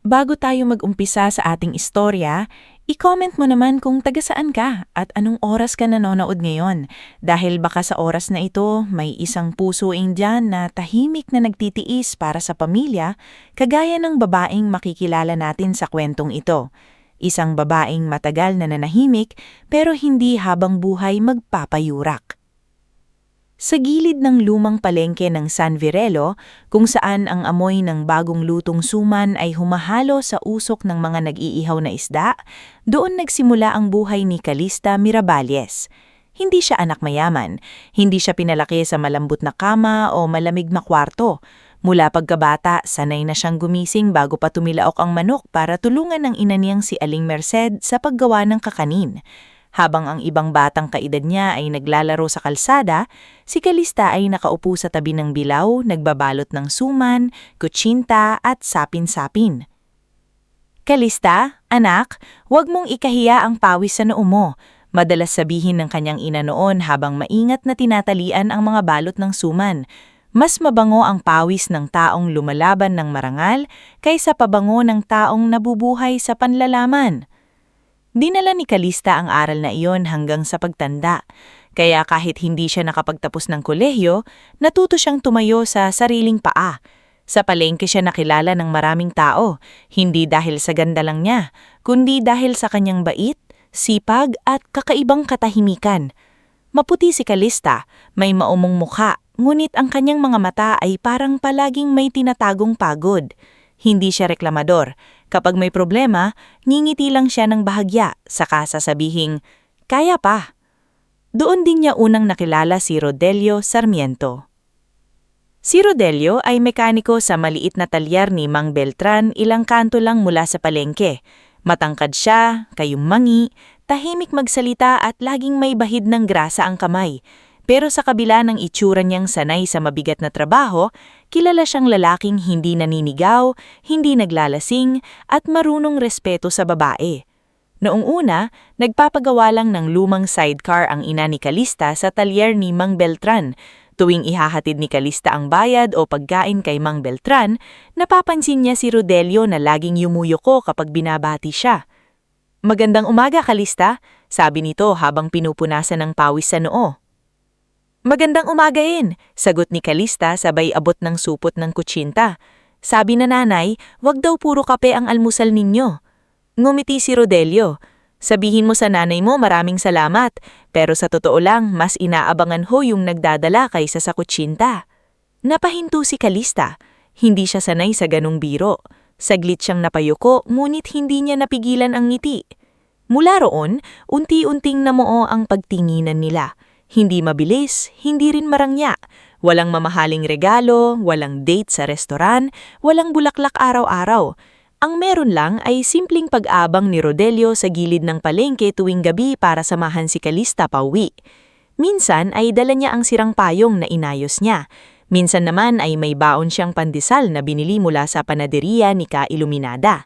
Bago tayo mag-umpisa sa ating istorya, i-comment mo naman kung taga saan ka at anong oras ka nanonood ngayon. Dahil baka sa oras na ito, may isang pusoing dyan na tahimik na nagtitiis para sa pamilya, kagaya ng babaeng makikilala natin sa kwentong ito. Isang babaeng matagal na nanahimik pero hindi habang buhay magpapayurak. Sa gilid ng lumang palengke ng San Virelo, kung saan ang amoy ng bagong lutong suman ay humahalo sa usok ng mga nag-iihaw na isda, doon nagsimula ang buhay ni Calista Mirabales. Hindi siya anak mayaman, hindi siya pinalaki sa malambot na kama o malamig na kwarto. Mula pagkabata, sanay na siyang gumising bago pa tumilaok ang manok para tulungan ng ina niyang si Aling Merced sa paggawa ng kakanin. Habang ang ibang batang kaedad niya ay naglalaro sa kalsada, si Calista ay nakaupo sa tabi ng bilaw, nagbabalot ng suman, kutsinta at sapin-sapin. "Calista, anak, huwag mong ikahiya ang pawis sa noo mo," madalas sabihin ng kanyang ina noon habang maingat na tinatalian ang mga balot ng suman. Mas mabango ang pawis ng taong lumalaban ng marangal kaysa pabango ng taong nabubuhay sa panlalaman. Dinala ni Calista ang aral na iyon hanggang sa pagtanda, kaya kahit hindi siya nakapagtapos ng kolehiyo, natuto siyang tumayo sa sariling paa. Sa palengke siya nakilala ng maraming tao, hindi dahil sa ganda lang niya, kundi dahil sa kanyang bait, sipag at kakaibang katahimikan. Maputi si Calista, may maumong mukha, ngunit ang kanyang mga mata ay parang palaging may tinatagong pagod. Hindi siya reklamador. Kapag may problema, ngingiti lang siya ng bahagya, saka sasabihing, "Kaya pa." Doon din niya unang nakilala si Rodelio Sarmiento. Si Rodelio ay mekaniko sa maliit na talyer ni Mang Beltran, ilang kanto lang mula sa palengke. Matangkad siya, kayummangi, tahimik magsalita at laging may bahid ng grasa ang kamay. Pero sa kabila ng itsura niyang sanay sa mabigat na trabaho, kilala siyang lalaking hindi naninigaw, hindi naglalasing, at marunong respeto sa babae. Noong una, nagpapagawa lang ng lumang sidecar ang ina ni Calista sa talyer ni Mang Beltran. Tuwing ihahatid ni Calista ang bayad o pagkain kay Mang Beltran, napapansin niya si Rodelio na laging yumuyuko kapag binabati siya. "Magandang umaga, Calista," sabi nito habang pinupunasan ng pawis sa noo. "Magandang umagain," sagot ni Calista sabay abot ng supot ng kutsinta. "Sabi na nanay, wag daw puro kape ang almusal ninyo." Ngumiti si Rodelio. "Sabihin mo sa nanay mo maraming salamat, pero sa totoo lang mas inaabangan ho yung nagdadala kaysa sa kutsinta." Napahinto si Calista. Hindi siya sanay sa ganung biro. Saglit siyang napayuko, ngunit hindi niya napigilan ang ngiti. Mula roon, unti-unting namuo ang pagtinginan nila. Hindi mabilis, hindi rin marangya. Walang mamahaling regalo, walang date sa restoran, walang bulaklak araw-araw. Ang meron lang ay simpleng pag-abang ni Rodelio sa gilid ng palengke tuwing gabi para samahan si Calista pauwi. Minsan ay dala niya ang sirang payong na inayos niya. Minsan naman ay may baon siyang pandesal na binili mula sa panaderiya ni Ka Iluminada.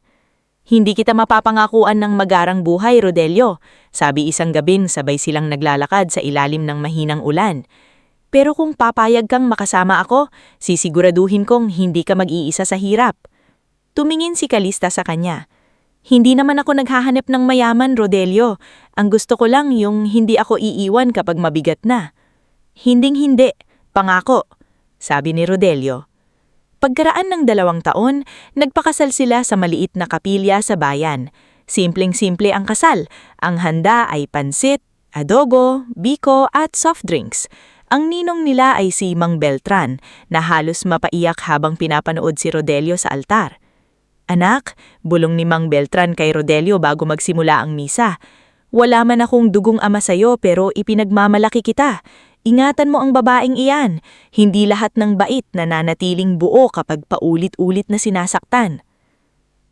"Hindi kita mapapangakuan ng magarang buhay, Rodelio," sabi isang gabing sabay silang naglalakad sa ilalim ng mahinang ulan. "Pero kung papayag kang makasama ako, sisiguraduhin kong hindi ka mag-iisa sa hirap." Tumingin si Calista sa kanya. "Hindi naman ako naghahanap ng mayaman, Rodelio. Ang gusto ko lang yung hindi ako iiwan kapag mabigat na." "Hinding-hindi, pangako," sabi ni Rodelio. Pagkaraan ng 2 taon, nagpakasal sila sa maliit na kapilya sa bayan. Simpleng-simple ang kasal. Ang handa ay pansit, adobo, biko at soft drinks. Ang ninong nila ay si Mang Beltran, na halos mapaiyak habang pinapanood si Rodelio sa altar. "Anak," bulong ni Mang Beltran kay Rodelio bago magsimula ang misa, "wala man akong dugong ama sa'yo pero ipinagmamalaki kita. Ingatan mo ang babaeng iyan. Hindi lahat ng bait na nanatiling buo kapag paulit-ulit na sinasaktan."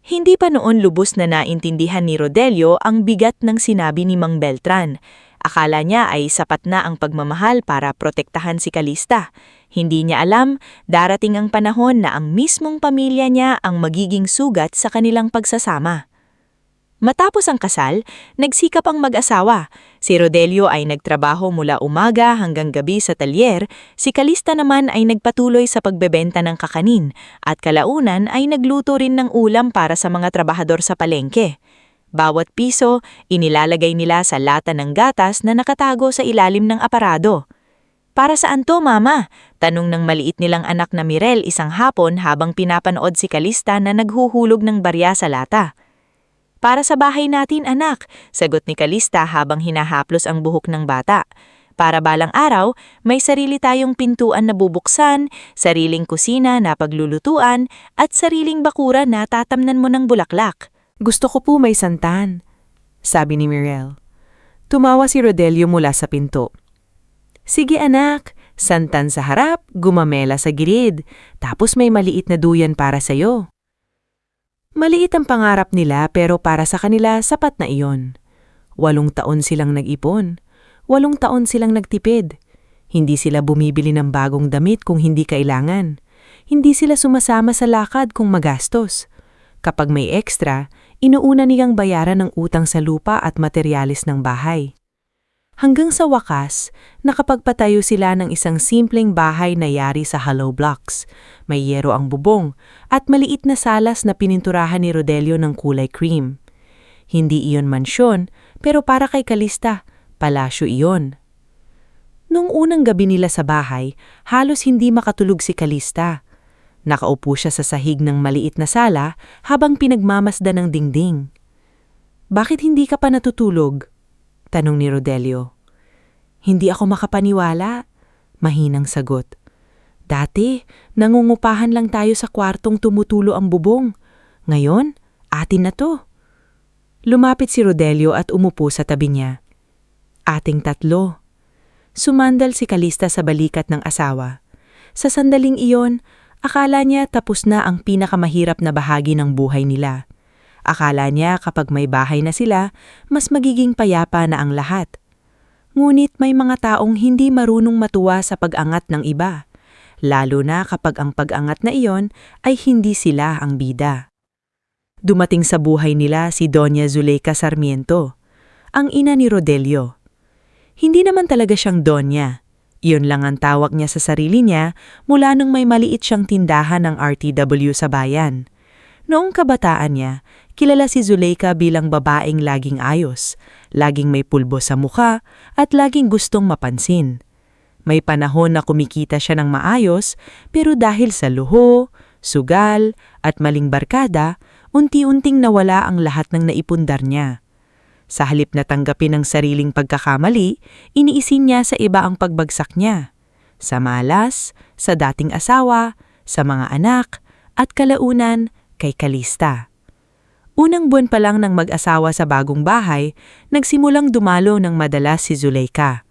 Hindi pa noon lubos na naintindihan ni Rodelio ang bigat ng sinabi ni Mang Beltran. Akala niya ay sapat na ang pagmamahal para protektahan si Calista. Hindi niya alam, darating ang panahon na ang mismong pamilya niya ang magiging sugat sa kanilang pagsasama. Matapos ang kasal, nagsikap ang mag-asawa. Si Rodelio ay nagtrabaho mula umaga hanggang gabi sa talyer, si Calista naman ay nagpatuloy sa pagbebenta ng kakanin, at kalaunan ay nagluto rin ng ulam para sa mga trabahador sa palengke. Bawat piso, inilalagay nila sa lata ng gatas na nakatago sa ilalim ng aparado. "Para saan to, Mama?" tanong ng maliit nilang anak na Mirel isang hapon habang pinapanood si Calista na naghuhulog ng barya sa lata. "Para sa bahay natin, anak," sagot ni Calista habang hinahaplos ang buhok ng bata. "Para balang araw, may sarili tayong pintuan na bubuksan, sariling kusina na paglulutuan, at sariling bakuran na tatamnan mo ng bulaklak." "Gusto ko po may santan," sabi ni Mirel. Tumawa si Rodelio mula sa pinto. "Sige anak, santan sa harap, gumamela sa gilid, tapos may maliit na duyan para sa'yo." Maliit ang pangarap nila pero para sa kanila sapat na iyon. 8 taon silang nag-ipon. 8 taon silang nagtipid. Hindi sila bumibili ng bagong damit kung hindi kailangan. Hindi sila sumasama sa lakad kung magastos. Kapag may extra, inuuna niyang bayaran ng utang sa lupa at materyales ng bahay. Hanggang sa wakas, nakapagpatayo sila ng isang simpleng bahay na yari sa hollow blocks. May yero ang bubong at maliit na salas na pininturahan ni Rodelio ng kulay cream. Hindi iyon mansyon, pero para kay Calista, palasyo iyon. Nung unang gabi nila sa bahay, halos hindi makatulog si Calista. Nakaupo siya sa sahig ng maliit na sala habang pinagmamasdan ng dingding. "Bakit hindi ka pa natutulog?" tanong ni Rodelio. "Hindi ako makapaniwala," mahinang sagot. "Dati, nangungupahan lang tayo sa kwartong tumutulo ang bubong. Ngayon, atin na to." Lumapit si Rodelio at umupo sa tabi niya. "Ating tatlo." Sumandal si Calista sa balikat ng asawa. Sa sandaling iyon, akala niya tapos na ang pinakamahirap na bahagi ng buhay nila. Akala niya kapag may bahay na sila, mas magiging payapa na ang lahat. Ngunit may mga taong hindi marunong matuwa sa pag-angat ng iba, lalo na kapag ang pag-angat na iyon ay hindi sila ang bida. Dumating sa buhay nila si Doña Zuleika Sarmiento, ang ina ni Rodelio. Hindi naman talaga siyang Doña. Iyon lang ang tawag niya sa sarili niya mula nung may maliit siyang tindahan ng RTW sa bayan. Noong kabataan niya, kilala si Zuleika bilang babaeng laging ayos, laging may pulbo sa mukha at laging gustong mapansin. May panahon na kumikita siya ng maayos pero dahil sa luho, sugal at maling barkada, unti-unting nawala ang lahat ng naipundar niya. Sa halip na tanggapin ang sariling pagkakamali, iniisin niya sa iba ang pagbagsak niya. Sa malas, sa dating asawa, sa mga anak, at kalaunan kay Calista. Unang buwan pa lang ng mag-asawa sa bagong bahay, nagsimulang dumalo ng madalas si Zuleika.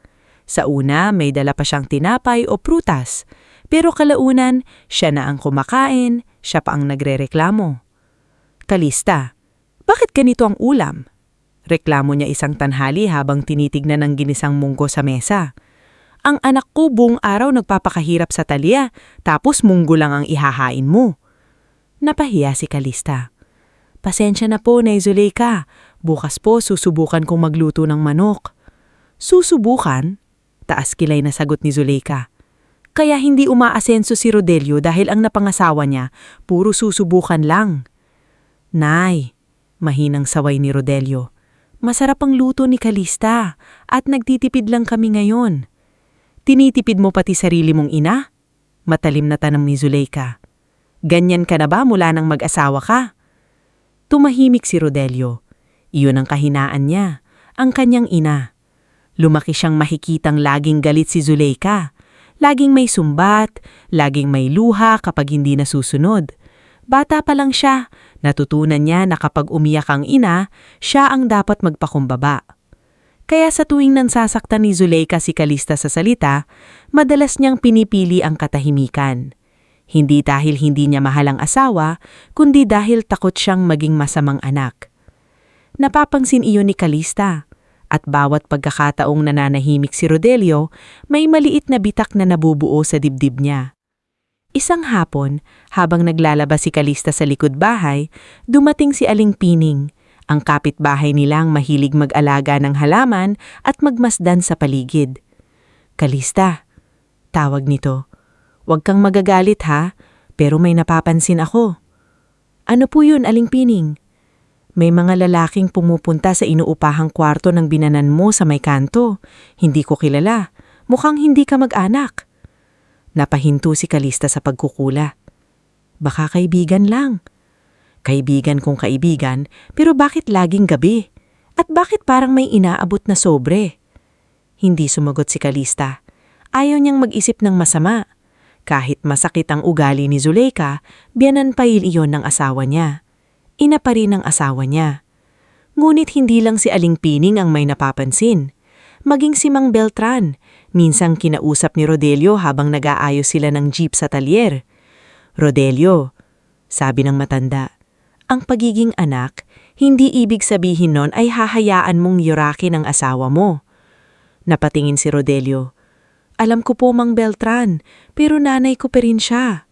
Sa una, may dala pa siyang tinapay o prutas, pero kalaunan, siya na ang kumakain, siya pa ang nagrereklamo. "Calista, bakit ganito ang ulam?" Reklamo niya isang tanghali habang tinitignan ng ginisang munggo sa mesa. "Ang anak ko buong araw nagpapakahirap sa talya, tapos munggo lang ang ihahain mo." Napahiya si Calista. "Pasensya na po, Nay Zuleika. Bukas po susubukan kong magluto ng manok." "Susubukan?" taas kilay na sagot ni Zuleika. "Kaya hindi umaasenso si Rodelio dahil ang napangasawa niya, puro susubukan lang." "Nay," mahinang saway ni Rodelio, "masarap ang luto ni Calista at nagtitipid lang kami ngayon." "Tinitipid mo pati sarili mong ina?" matalim na tanong ni Zuleika. "Ganyan ka na ba mula nang mag-asawa ka?" Tumahimik si Rodelio. Iyon ang kahinaan niya, ang kanyang ina. Lumaki siyang makikitang laging galit si Zuleika. Laging may sumbat, laging may luha kapag hindi nasusunod. Bata pa lang siya, natutunan niya na kapag umiyak ang ina, siya ang dapat magpakumbaba. Kaya sa tuwing nansasaktan ni Zuleika si Calista sa salita, madalas niyang pinipili ang katahimikan. Hindi dahil hindi niya mahal ang asawa, kundi dahil takot siyang maging masamang anak. Napapansin iyon ni Calista, at bawat pagkakataong nananahimik si Rodelio, may maliit na bitak na nabubuo sa dibdib niya. Isang hapon, habang naglalaba si Calista sa likod bahay, dumating si Aling Pining, Ang kapitbahay nilang mahilig mag-alaga ng halaman at magmasdan sa paligid. Kalista, tawag nito. Huwag kang magagalit ha, pero may napapansin ako. Ano po yun, Aling Pining? May mga lalaking pumupunta sa inuupahang kwarto ng binanan mo sa may kanto. Hindi ko kilala. Mukhang hindi ka mag-anak. Napahinto si Kalista sa pagkukula. Baka kaibigan lang. Kaibigan kung kaibigan, pero bakit laging gabi? At bakit parang may inaabot na sobre? Hindi sumagot si Kalista. Ayaw niyang mag-isip ng masama. Kahit masakit ang ugali ni Zuleika, biyanan pa iyon ng asawa niya. Ina pa rin ang asawa niya. Ngunit hindi lang si Aling Pining ang may napapansin. Maging si Mang Beltran, minsang kinausap ni Rodelio habang nag-aayos sila ng jeep sa talyer. Rodelio, sabi ng matanda, ang pagiging anak, hindi ibig sabihin nun ay hahayaan mong yurakin ang asawa mo. Napatingin si Rodelio. Alam ko po, Mang Beltran, pero nanay ko pa rin siya.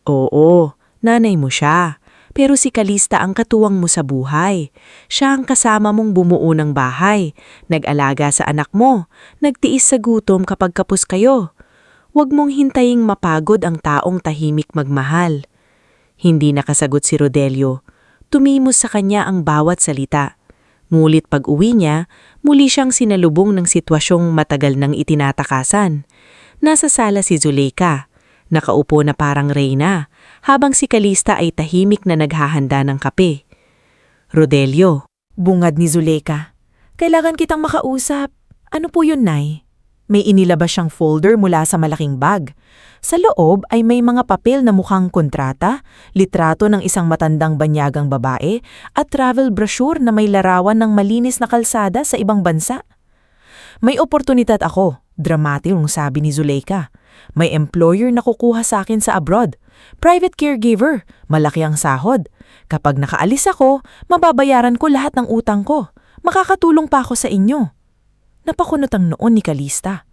Oo, nanay mo siya. Pero si Kalista ang katuwang mo sa buhay. Siya ang kasama mong bumuo ng bahay, nag-alaga sa anak mo, nagtiis sa gutom kapag kapos kayo. Huwag mong hintaying mapagod ang taong tahimik magmahal. Hindi nakasagot si Rodelio. Tumimos sa kanya ang bawat salita. Ngulit pag-uwi niya, muli siyang sinalubong ng sitwasyong matagal nang itinatakasan. Nasa sala si Zuleika. Nakaupo na parang reyna, habang si Kalista ay tahimik na naghahanda ng kape. Rodelio. Bungad ni Zuleika. Kailangan kitang makausap. Ano po yun, Nay? May inilabas siyang folder mula sa malaking bag. Sa loob ay may mga papel na mukhang kontrata, litrato ng isang matandang banyagang babae, at travel brochure na may larawan ng malinis na kalsada sa ibang bansa. May oportunidad ako, dramatikong sabi ni Zuleika. May employer na kukuha sa akin sa abroad. Private caregiver, malaki ang sahod. Kapag nakaalis ako, mababayaran ko lahat ng utang ko. Makakatulong pa ako sa inyo. Napakunot ang noon ni Kalista.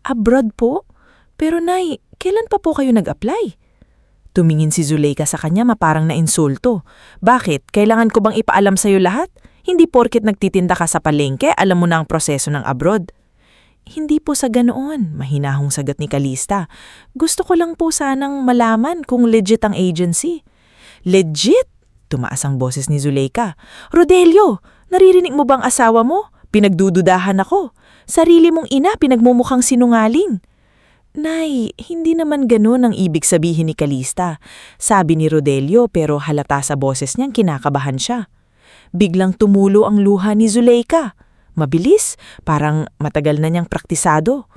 Abroad po? Pero Nay, kailan pa po kayo nag-apply? Tumingin si Zuleika sa kanya maparang nainsulto. Bakit? Kailangan ko bang ipaalam sa'yo lahat? Hindi porket nagtitinda ka sa palengke, alam mo na ang proseso ng abroad. Hindi po sa ganoon, mahinahong sagot ni Kalista. Gusto ko lang po sanang malaman kung legit ang agency. Legit? Tumaas ang boses ni Zuleika. Rodelio, naririnig mo bang asawa mo? Pinagdududahan ako. Sarili mong ina, pinagmumukhang sinungaling. Nay, hindi naman ganoon ang ibig sabihin ni Kalista. Sabi ni Rodelio pero halata sa boses niyang kinakabahan siya. Biglang tumulo ang luha ni Zuleika. Mabilis, parang matagal na niyang praktisado.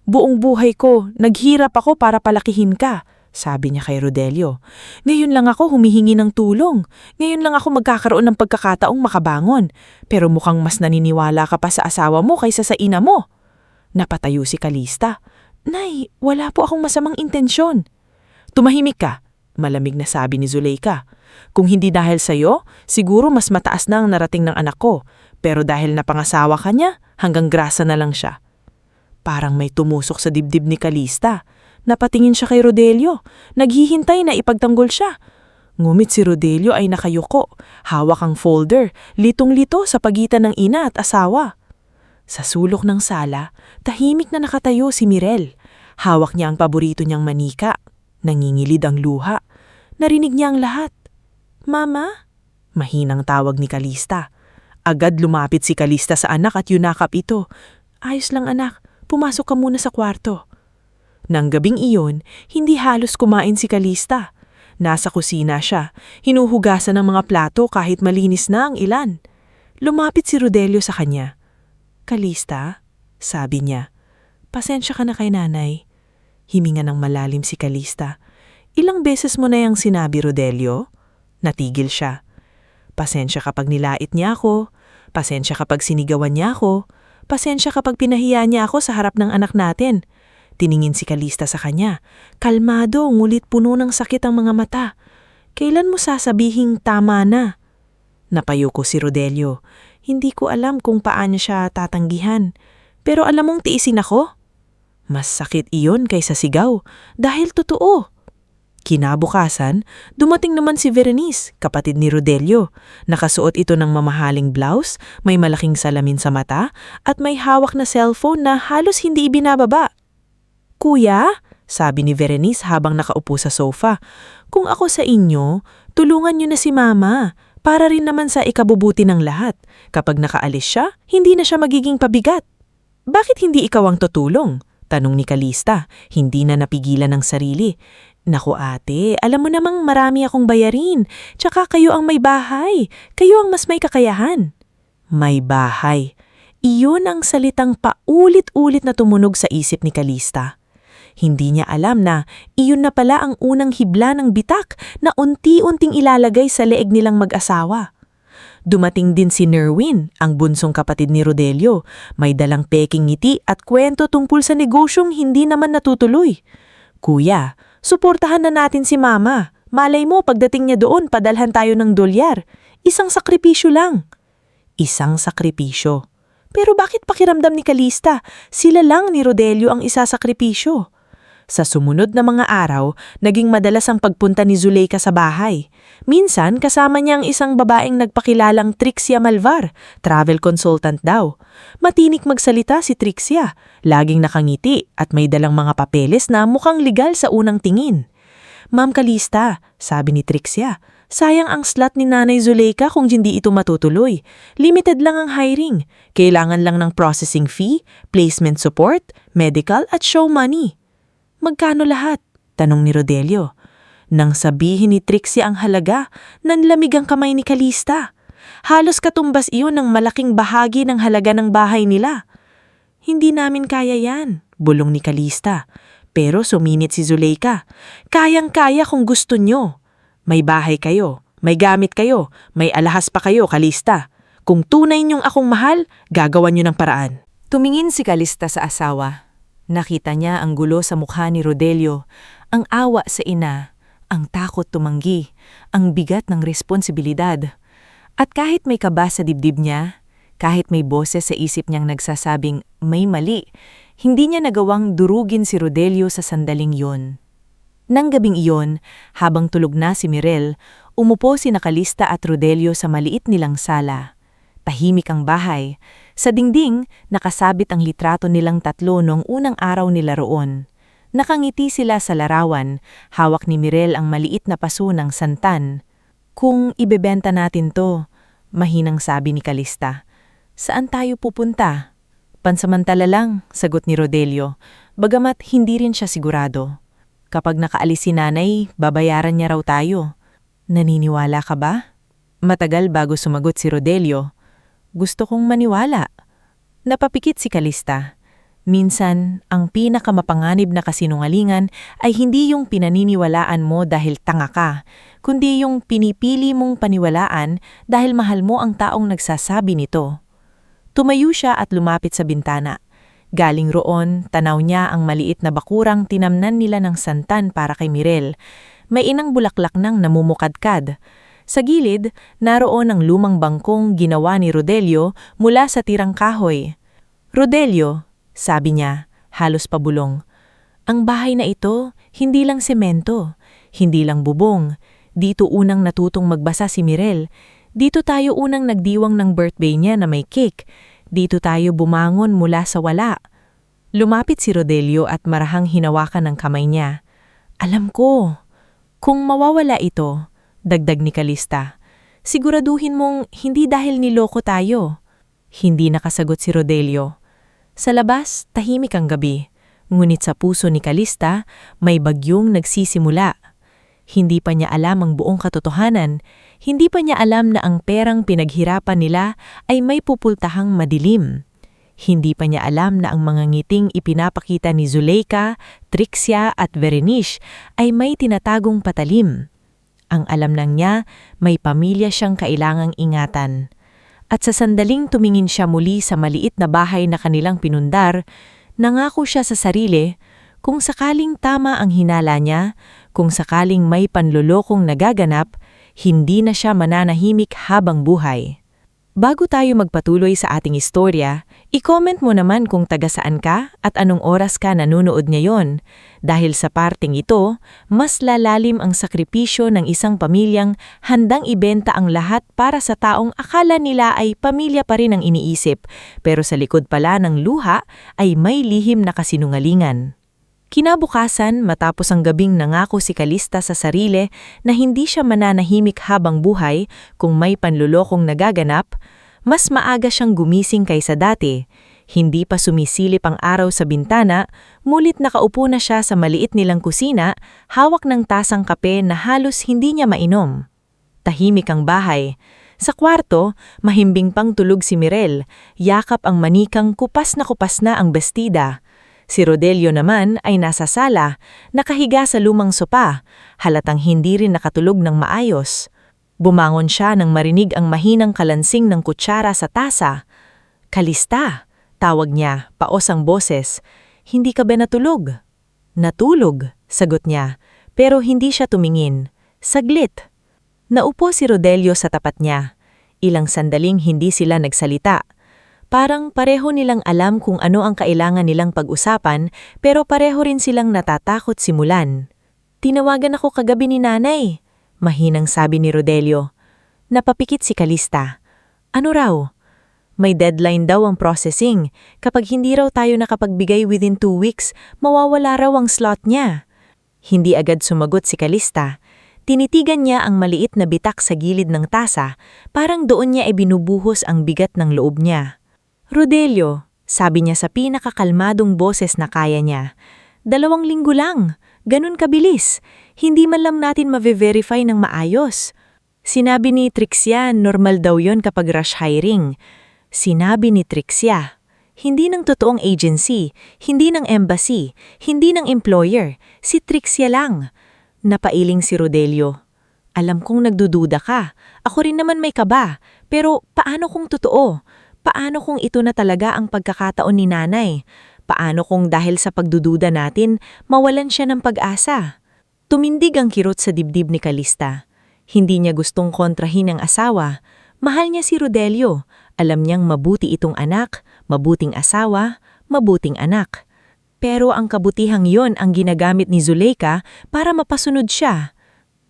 Buong buhay ko, naghirap ako para palakihin ka, sabi niya kay Rodelio. Ngayon lang ako humihingi ng tulong. Ngayon lang ako magkakaroon ng pagkakataong makabangon. Pero mukhang mas naniniwala ka pa sa asawa mo kaysa sa ina mo. Napatayo si Kalista. Nay, wala po akong masamang intensyon. Tumahimik ka, malamig na sabi ni Zuleika. Kung hindi dahil sa'yo, siguro mas mataas na ang narating ng anak ko. Pero dahil napangasawa ka niya, hanggang grasa na lang siya. Parang may tumusok sa dibdib ni Kalista. Napatingin siya kay Rodelio. Naghihintay na ipagtanggol siya. Ngumit si Rodelio ay nakayuko. Hawak ang folder, litong-lito sa pagitan ng ina at asawa. Sa sulok ng sala, tahimik na nakatayo si Mirel. Hawak niya ang paborito niyang manika. Nangingilid ang luha. Narinig niya ang lahat. Mama? Mahinang tawag ni Kalista. Agad lumapit si Kalista sa anak at yunakap ito. Ayos lang anak, pumasok ka muna sa kwarto. Nang gabing iyon, hindi halos kumain si Kalista. Nasa kusina siya, hinuhugasan ng mga plato kahit malinis na ang ilan. Lumapit si Rodelio sa kanya. Kalista, sabi niya, pasensya ka na kay nanay. Himinga ng malalim si Kalista. Ilang beses mo na yung sinabi, Rodelio? Natigil siya. Pasensya kapag nilait niya ako, pasensya kapag sinigawan niya ako, pasensya kapag pinahiya niya ako sa harap ng anak natin. Tiningin si Kalista sa kanya. Kalmado, ngulit puno ng sakit ang mga mata. Kailan mo sasabihing tama na? Napayuko si Rodelio. Hindi ko alam kung paano siya tatanggihan. Pero alam mong tiisin ako? Mas sakit iyon kaysa sigaw, dahil totoo. Kinabukasan, dumating naman si Berenice, kapatid ni Rodelio. Nakasuot ito ng mamahaling blouse, may malaking salamin sa mata, at may hawak na cellphone na halos hindi ibinababa. "Kuya," sabi ni Berenice habang nakaupo sa sofa, "kung ako sa inyo, tulungan niyo na si Mama. Para rin naman sa ikabubuti ng lahat. Kapag nakaalis siya, hindi na siya magiging pabigat." "Bakit hindi ikaw ang tutulong?" tanong ni Calista, hindi na napigilan ng sarili. "Naku ate, alam mo namang marami akong bayarin. Tsaka kayo ang may bahay. Kayo ang mas may kakayahan." May bahay. Iyon ang salitang paulit-ulit na tumunog sa isip ni Calista. Hindi niya alam na iyon na pala ang unang hibla ng bitak na unti-unting ilalagay sa leeg nilang mag-asawa. Dumating din si Nerwin, ang bunsong kapatid ni Rodelio. May dalang peking ngiti at kwento tungkol sa negosyong hindi naman natutuloy. "Kuya, suportahan na natin si Mama. Malay mo pagdating niya doon padalhan tayo ng dolyar. Isang sakripisyo lang." Isang sakripisyo. Pero bakit pakiramdam ni Calista? Sila lang ni Rodelio ang isasakripisyo. Sa sumunod na mga araw, naging madalas ang pagpunta ni Zuleika sa bahay. Minsan, kasama niya ang isang babaeng nagpakilalang Trixia Malvar, travel consultant daw. Matinik magsalita si Trixia, laging nakangiti at may dalang mga papeles na mukhang legal sa unang tingin. "Ma'am Calista," sabi ni Trixia, "sayang ang slot ni Nanay Zuleika kung hindi ito matutuloy. Limited lang ang hiring. Kailangan lang ng processing fee, placement support, medical at show money." "Magkano lahat?" tanong ni Rodelio. Nang sabihin ni Trixie ang halaga, nanlamig ang kamay ni Calista. Halos katumbas iyon ng malaking bahagi ng halaga ng bahay nila. "Hindi namin kaya yan," bulong ni Calista. Pero suminit si Zuleika. "Kayang-kaya kung gusto nyo. May bahay kayo, may gamit kayo, may alahas pa kayo, Calista. Kung tunay niyong akong mahal, gagawan nyo ng paraan." Tumingin si Calista sa asawa. Nakita niya ang gulo sa mukha ni Rodelio, ang awa sa ina, ang takot tumanggi, ang bigat ng responsibilidad. At kahit may kaba sa dibdib niya, kahit may boses sa isip niyang nagsasabing may mali, hindi niya nagawang durugin si Rodelio sa sandaling yun. Nang gabing iyon, habang tulog na si Mirel, umupo si Calista at Rodelio sa maliit nilang sala. Tahimik ang bahay. Sa dingding, nakasabit ang litrato nilang tatlo noong unang araw nila roon. Nakangiti sila sa larawan, hawak ni Mirel ang maliit na paso ng santan. "Kung ibebenta natin to," mahinang sabi ni Calista, "saan tayo pupunta?" "Pansamantala lang," sagot ni Rodelio, bagamat hindi rin siya sigurado. "Kapag nakaalis si Nanay, babayaran niya raw tayo." "Naniniwala ka ba?" Matagal bago sumagot si Rodelio. "Gusto kong maniwala." Napapikit si Calista. Minsan, ang pinakamapanganib na kasinungalingan ay hindi yung pinaniniwalaan mo dahil tanga ka, kundi yung pinipili mong paniwalaan dahil mahal mo ang taong nagsasabi nito. Tumayo siya at lumapit sa bintana. Galing roon, tanaw niya ang maliit na bakurang tinamnan nila ng santan para kay Mirel. May inang bulaklak nang namumukadkad. Sa gilid, naroon ang lumang bangkong ginawa ni Rodelio mula sa tirang kahoy. "Rodelio," sabi niya, halos pabulong, "ang bahay na ito, hindi lang semento, hindi lang bubong. Dito unang natutong magbasa si Mirel. Dito tayo unang nagdiwang ng birthday niya na may cake. Dito tayo bumangon mula sa wala." Lumapit si Rodelio at marahang hinawakan ng kamay niya. "Alam ko, kung mawawala ito," dagdag ni Calista, "siguraduhin mong hindi dahil niloko tayo." Hindi nakasagot si Rodelio. Sa labas, tahimik ang gabi. Ngunit sa puso ni Calista, may bagyong nagsisimula. Hindi pa niya alam ang buong katotohanan. Hindi pa niya alam na ang perang pinaghirapan nila ay may pupultahang madilim. Hindi pa niya alam na ang mga ngiting ipinapakita ni Zuleika, Trixia at Berenice ay may tinatagong patalim. Ang alam lang niya, may pamilya siyang kailangang ingatan. At sa sandaling tumingin siya muli sa maliit na bahay na kanilang pinundar, nangako siya sa sarili, kung sakaling tama ang hinala niya, kung sakaling may panlolokong nagaganap, hindi na siya mananahimik habang buhay. Bago tayo magpatuloy sa ating istorya, i-comment mo naman kung taga saan ka at anong oras ka nanonood ngayon. Dahil sa parting ito, mas lalalim ang sakripisyo ng isang pamilyang handang ibenta ang lahat para sa taong akala nila ay pamilya pa rin ang iniisip, pero sa likod pala ng luha ay may lihim na kasinungalingan. Kinabukasan, matapos ang gabing nangako si Calista sa sarili na hindi siya mananahimik habang buhay kung may panlulokong nagaganap, mas maaga siyang gumising kaysa dati. Hindi pa sumisilip ang araw sa bintana, mulit nakaupo na siya sa maliit nilang kusina, hawak ng tasang kape na halos hindi niya mainom. Tahimik ang bahay. Sa kwarto, mahimbing pang tulog si Mirel, yakap ang manikang kupas na ang bestida. Si Rodelio naman ay nasa sala, nakahiga sa lumang sopa, halatang hindi rin nakatulog ng maayos. Bumangon siya nang marinig ang mahinang kalansing ng kutsara sa tasa. "Calista," tawag niya, paos ang boses. "Hindi ka ba natulog?" "Natulog," sagot niya, pero hindi siya tumingin. Saglit. Naupo si Rodelio sa tapat niya. Ilang sandaling hindi sila nagsalita. Parang pareho nilang alam kung ano ang kailangan nilang pag-usapan, pero pareho rin silang natatakot simulan. "Tinawagan ako kagabi ni nanay," mahinang sabi ni Rodelio. Napapikit si Calista. "Ano raw?" "May deadline daw ang processing. Kapag hindi raw tayo nakapagbigay within 2 weeks, mawawala raw ang slot niya." Hindi agad sumagot si Calista. Tinitigan niya ang maliit na bitak sa gilid ng tasa, parang doon niya ibinubuhos ang bigat ng loob niya. "Rodelio," sabi niya sa pinakakalmadong boses na kaya niya, 2 linggo lang, ganun kabilis, hindi man lang natin ma-verify ng maayos. Sinabi ni Trixia, normal daw yon kapag rush hiring. Sinabi ni Trixia, hindi ng totoong agency, hindi ng embassy, hindi ng employer, si Trixia lang. Napailing si Rodelio. "Alam kong nagdududa ka, ako rin naman may kaba, pero paano kung totoo? Paano kung ito na talaga ang pagkakataon ni nanay? Paano kung dahil sa pagdududa natin, mawalan siya ng pag-asa?" Tumindig ang kirot sa dibdib ni Calista. Hindi niya gustong kontrahin ang asawa. Mahal niya si Rodelio. Alam niyang mabuti itong anak, mabuting asawa, mabuting anak. Pero ang kabutihang yon ang ginagamit ni Zuleika para mapasunod siya.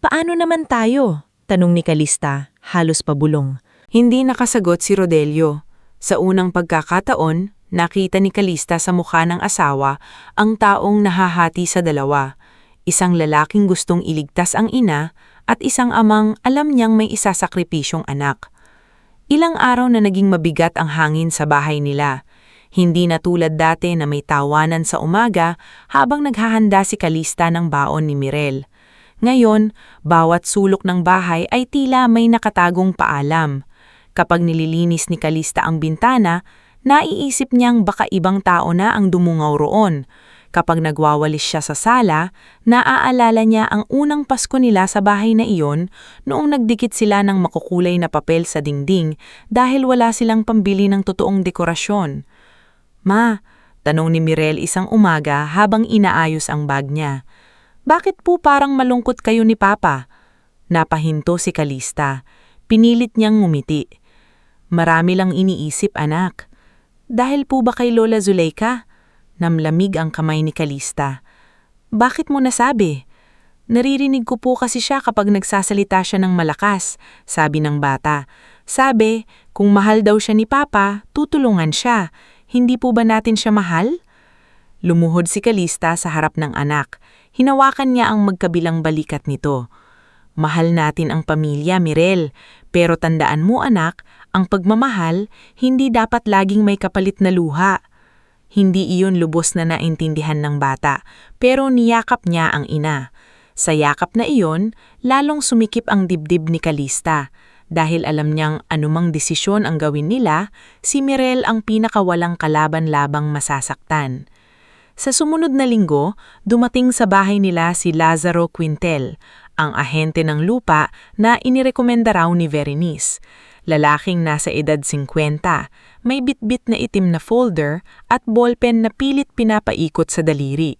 "Paano naman tayo?" tanong ni Calista, halos pabulong. Hindi nakasagot si Rodelio. Sa unang pagkakataon, nakita ni Calista sa mukha ng asawa ang taong nahahati sa dalawa. Isang lalaking gustong iligtas ang ina at isang amang alam niyang may isasakripisyong anak. Ilang araw na naging mabigat ang hangin sa bahay nila. Hindi na tulad dati na may tawanan sa umaga habang naghahanda si Calista ng baon ni Mirel. Ngayon, bawat sulok ng bahay ay tila may nakatagong paalam. Kapag nililinis ni Calista ang bintana, naiisip niyang baka ibang tao na ang dumungaw roon. Kapag nagwawalis siya sa sala, naaalala niya ang unang Pasko nila sa bahay na iyon noong nagdikit sila ng makukulay na papel sa dingding dahil wala silang pambili ng totoong dekorasyon. "Ma," tanong ni Mirel isang umaga habang inaayos ang bag niya, "bakit po parang malungkot kayo ni Papa?" Napahinto si Calista. Pinilit niyang ngumiti. "Marami lang iniisip, anak." "Dahil po ba kay Lola Zuleika?" Namlamig ang kamay ni Calista. "Bakit mo nasabi?" "Naririnig ko po kasi siya kapag nagsasalita siya ng malakas," sabi ng bata. "Sabi, kung mahal daw siya ni Papa, tutulungan siya. Hindi po ba natin siya mahal?" Lumuhod si Calista sa harap ng anak. Hinawakan niya ang magkabilang balikat nito. "Mahal natin ang pamilya, Mirel. Pero tandaan mo, anak, ang pagmamahal, hindi dapat laging may kapalit na luha." Hindi iyon lubos na naintindihan ng bata, pero niyakap niya ang ina. Sa yakap na iyon, lalong sumikip ang dibdib ni Calista. Dahil alam niyang anumang desisyon ang gawin nila, si Mirel ang pinakawalang kalaban-labang masasaktan. Sa sumunod na linggo, dumating sa bahay nila si Lazaro Quintel, ang ahente ng lupa na inirekomenda raw ni Berenice. Lalaking nasa edad 50, may bitbit na itim na folder at ballpen na pilit pinapaikot sa daliri.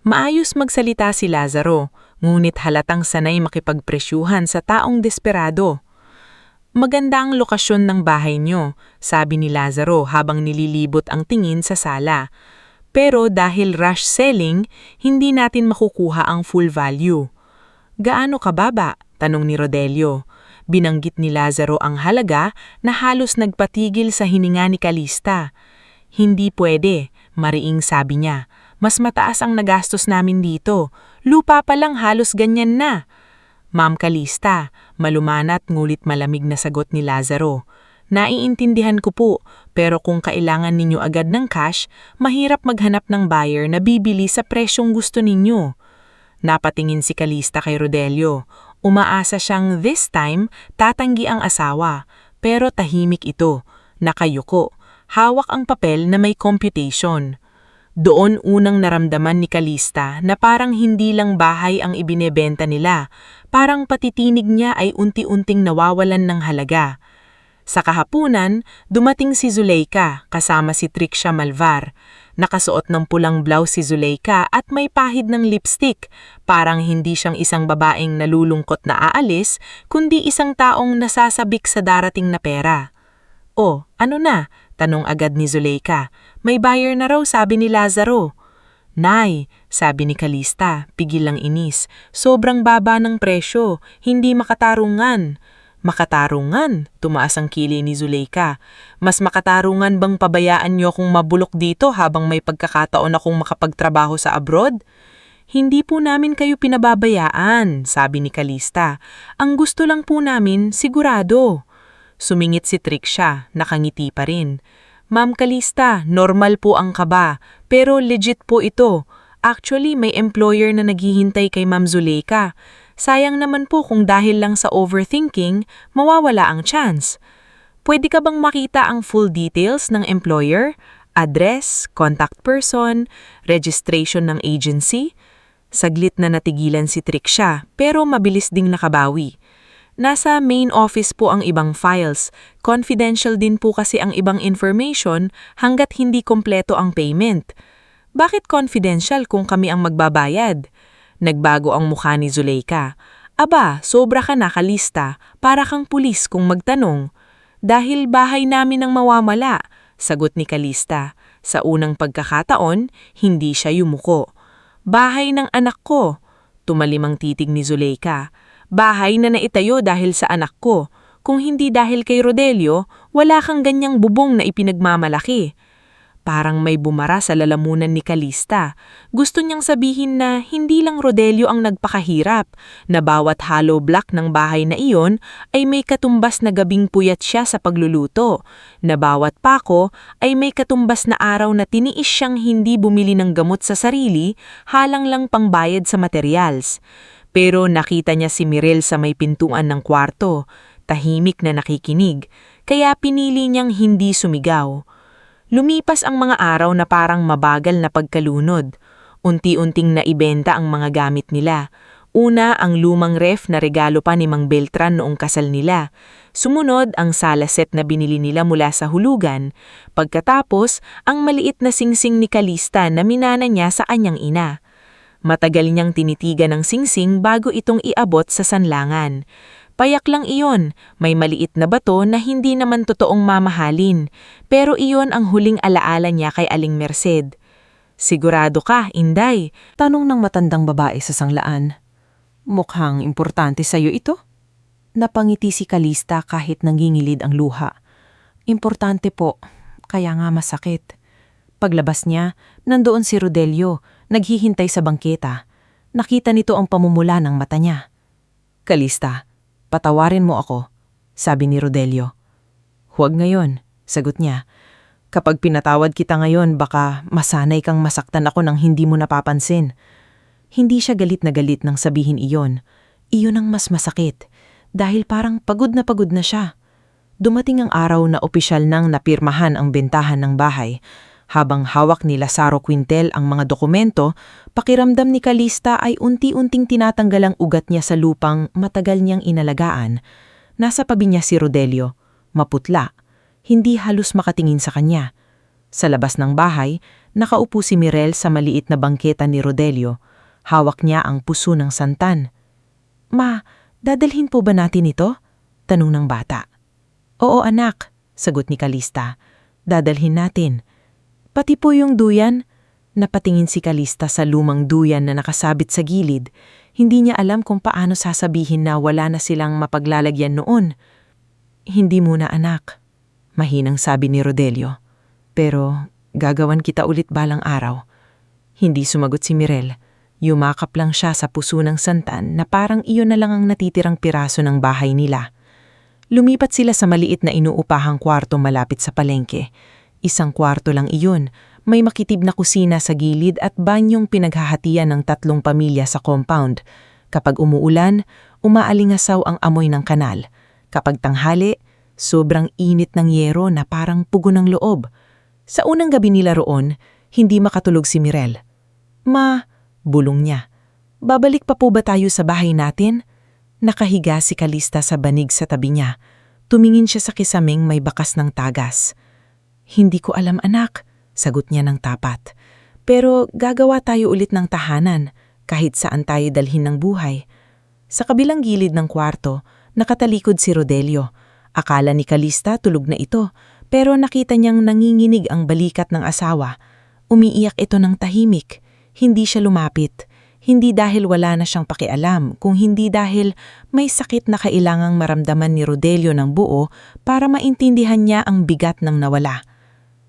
Maayos magsalita si Lazaro, ngunit halatang sanay makipagpresyuhan sa taong desperado. Maganda ang lokasyon ng bahay nyo, sabi ni Lazaro habang nililibot ang tingin sa sala. Pero dahil rush selling, hindi natin makukuha ang full value. Gaano kababa? Tanong ni Rodelio. Binanggit ni Lazaro ang halaga na halos nagpatigil sa hininga ni Calista. Hindi pwede, mariing sabi niya. Mas mataas ang nagastos namin dito. Lupa pa lang halos ganyan na. Ma'am Calista, malumanat ngulit malamig na sagot ni Lazaro. Naiintindihan ko po, pero kung kailangan ninyo agad ng cash, mahirap maghanap ng buyer na bibili sa presyong gusto ninyo. Napatingin si Calista kay Rodelio. Umaasa siyang this time tatanggi ang asawa, pero tahimik ito, nakayuko. Hawak ang papel na may computation. Doon unang naramdaman ni Calista na parang hindi lang bahay ang ibinebenta nila, parang patitinig niya ay unti-unting nawawalan ng halaga. Sa kahapunan, dumating si Zuleika kasama si Trixia Malvar. Nakasuot ng pulang blouse si Zuleika at may pahid ng lipstick. Parang hindi siyang isang babaeng nalulungkot na aalis, kundi isang taong nasasabik sa darating na pera. "Oh, ano na?" tanong agad ni Zuleika. "May buyer na raw," sabi ni Lazaro. "Nay," sabi ni Calista, pigil lang inis. "Sobrang baba ng presyo, hindi makatarungan." "Makatarungan?" Tumaas ang kilay ni Zuleika. "Mas makatarungan bang pabayaan niyo akong mabulok dito habang may pagkakataon akong makapagtrabaho sa abroad?" "Hindi po namin kayo pinababayaan," sabi ni Calista. "Ang gusto lang po namin, sigurado." Sumingit si Trixia, nakangiti pa rin. "Ma'am Calista, normal po ang kaba, pero legit po ito. Actually, may employer na naghihintay kay Ma'am Zuleika. Sayang naman po kung dahil lang sa overthinking, mawawala ang chance. Pwede ka bang makita ang full details ng employer? Address, contact person, registration ng agency?" Saglit na natigilan si Trixia, pero mabilis ding nakabawi. "Nasa main office po ang ibang files. Confidential din po kasi ang ibang information hanggat hindi kompleto ang payment." "Bakit confidential kung kami ang magbabayad?" Nagbago ang mukha ni Zuleika. "Aba, sobra ka na, Calista. Para kang pulis kung magtanong." "Dahil bahay namin ang mawamala," sagot ni Calista. Sa unang pagkakataon, hindi siya yumuko. "Bahay ng anak ko." Tumalim ang titig ni Zuleika. "Bahay na naitayo dahil sa anak ko. Kung hindi dahil kay Rodelio, wala kang ganyang bubong na ipinagmamalaki." Parang may bumara sa lalamunan ni Calista. Gusto niyang sabihin na hindi lang Rodelio ang nagpakahirap, na bawat hollow block ng bahay na iyon ay may katumbas na gabing puyat siya sa pagluluto, na bawat pako ay may katumbas na araw na tiniis siyang hindi bumili ng gamot sa sarili, halang lang pangbayad sa materials. Pero nakita niya si Mirel sa may pintuan ng kwarto, tahimik na nakikinig, kaya pinili niyang hindi sumigaw. Lumipas ang mga araw na parang mabagal na pagkalunod. Unti-unting naibenta ang mga gamit nila. Una, ang lumang ref na regalo pa ni Mang Beltran noong kasal nila. Sumunod, ang sala set na binili nila mula sa hulugan. Pagkatapos, ang maliit na singsing ni Calista na minana niya sa kanyang ina. Matagal niyang tinitigan ang singsing bago itong iabot sa sanlangan. Payak lang iyon, may maliit na bato na hindi naman totoong mamahalin, pero iyon ang huling alaala niya kay Aling Merced. "Sigurado ka, Inday?" Tanong ng matandang babae sa sanglaan. "Mukhang importante sa'yo ito?" Napangiti si Calista kahit nangingilid ang luha. "Importante po, kaya nga masakit." Paglabas niya, nandoon si Rodelio, naghihintay sa bangketa. Nakita nito ang pamumula ng mata niya. "Calista, patawarin mo ako," sabi ni Rodelio. "Huwag ngayon," sagot niya. "Kapag pinatawad kita ngayon, baka masanay kang masaktan ako nang hindi mo napapansin." Hindi siya galit nang sabihin iyon. Iyon ang mas masakit, dahil parang pagod na siya. Dumating ang araw na opisyal nang napirmahan ang bentahan ng bahay. Habang hawak ni Lazaro Quintel ang mga dokumento, pakiramdam ni Calista ay unti-unting tinatanggal ang ugat niya sa lupang matagal niyang inalagaan. Nasa tabi niya si Rodelio, maputla, hindi halos makatingin sa kanya. Sa labas ng bahay, nakaupo si Mirel sa maliit na bangketa ni Rodelio. Hawak niya ang puso ng santan. "Ma, dadalhin po ba natin ito?" tanong ng bata. Oo anak, sagot ni Kalista. Dadalhin natin. Pati po yung duyan. Napatingin si Kalista sa lumang duyan na nakasabit sa gilid. Hindi niya alam kung paano sasabihin na wala na silang mapaglalagyan noon. Hindi muna anak, mahinang sabi ni Rodelio. Pero gagawan kita ulit balang araw. Hindi sumagot si Mirel. Yumakap lang siya sa puso ng santan na parang iyon na lang ang natitirang piraso ng bahay nila. Lumipat sila sa maliit na inuupahang kwarto malapit sa palengke. Isang kwarto lang iyon, may makitid na kusina sa gilid at banyong pinaghahatian ng 3 pamilya sa compound. Kapag umuulan, umaalingasaw ang amoy ng kanal. Kapag tanghali, sobrang init ng yero na parang pugo ng loob. Sa unang gabi nila roon, hindi makatulog si Mirel. Ma, bulong niya, babalik pa po ba tayo sa bahay natin? Nakahiga si Kalista sa banig sa tabi niya. Tumingin siya sa kisaming may bakas ng tagas. Hindi ko alam anak, sagot niya ng tapat. Pero gagawa tayo ulit ng tahanan, kahit saan tayo dalhin ng buhay. Sa kabilang gilid ng kwarto, nakatalikod si Rodelio. Akala ni Kalista tulog na ito, pero nakita niyang nanginginig ang balikat ng asawa. Umiiyak ito ng tahimik. Hindi siya lumapit. Hindi dahil wala na siyang pakialam, kung hindi dahil may sakit na kailangang maramdaman ni Rodelio ng buo para maintindihan niya ang bigat ng nawala.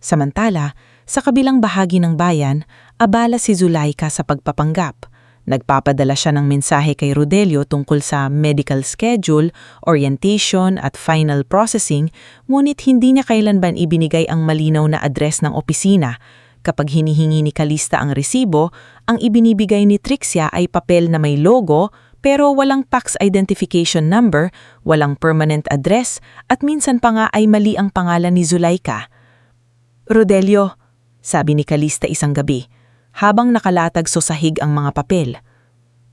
Samantala, sa kabilang bahagi ng bayan, abala si Zulaika sa pagpapanggap. Nagpapadala siya ng mensahe kay Rodelio tungkol sa medical schedule, orientation at final processing, ngunit hindi niya kailanman ibinigay ang malinaw na address ng opisina. Kapag hinihingi ni Kalista ang resibo, ang ibinibigay ni Trixia ay papel na may logo pero walang PAX identification number, walang permanent address at minsan pa nga ay mali ang pangalan ni Zulaika. Rodelio, sabi ni Kalista isang gabi, habang nakalatag sa sahig ang mga papel.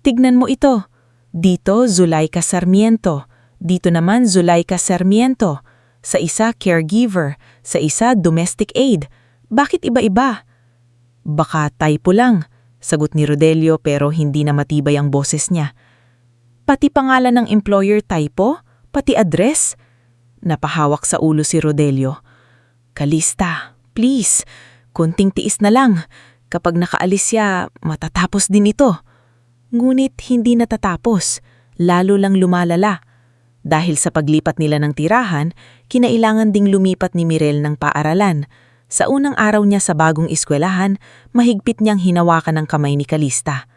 Tignan mo ito. Dito Zulaika Sarmiento. Dito naman Zulaika Sarmiento. Sa isa caregiver, sa isa domestic aid. Bakit iba-iba? Baka typo lang, sagot ni Rodelio pero hindi na matibay ang boses niya. Pati pangalan ng employer typo? Pati address? Napahawak sa ulo si Rodelio. Kalista, please, kunting tiis na lang. Kapag nakaalis siya, matatapos din ito. Ngunit hindi natatapos, lalo lang lumalala. Dahil sa paglipat nila ng tirahan, kinailangan ding lumipat ni Mirel ng paaralan. Sa unang araw niya sa bagong eskwelahan, mahigpit niyang hinawakan ng kamay ni Kalista.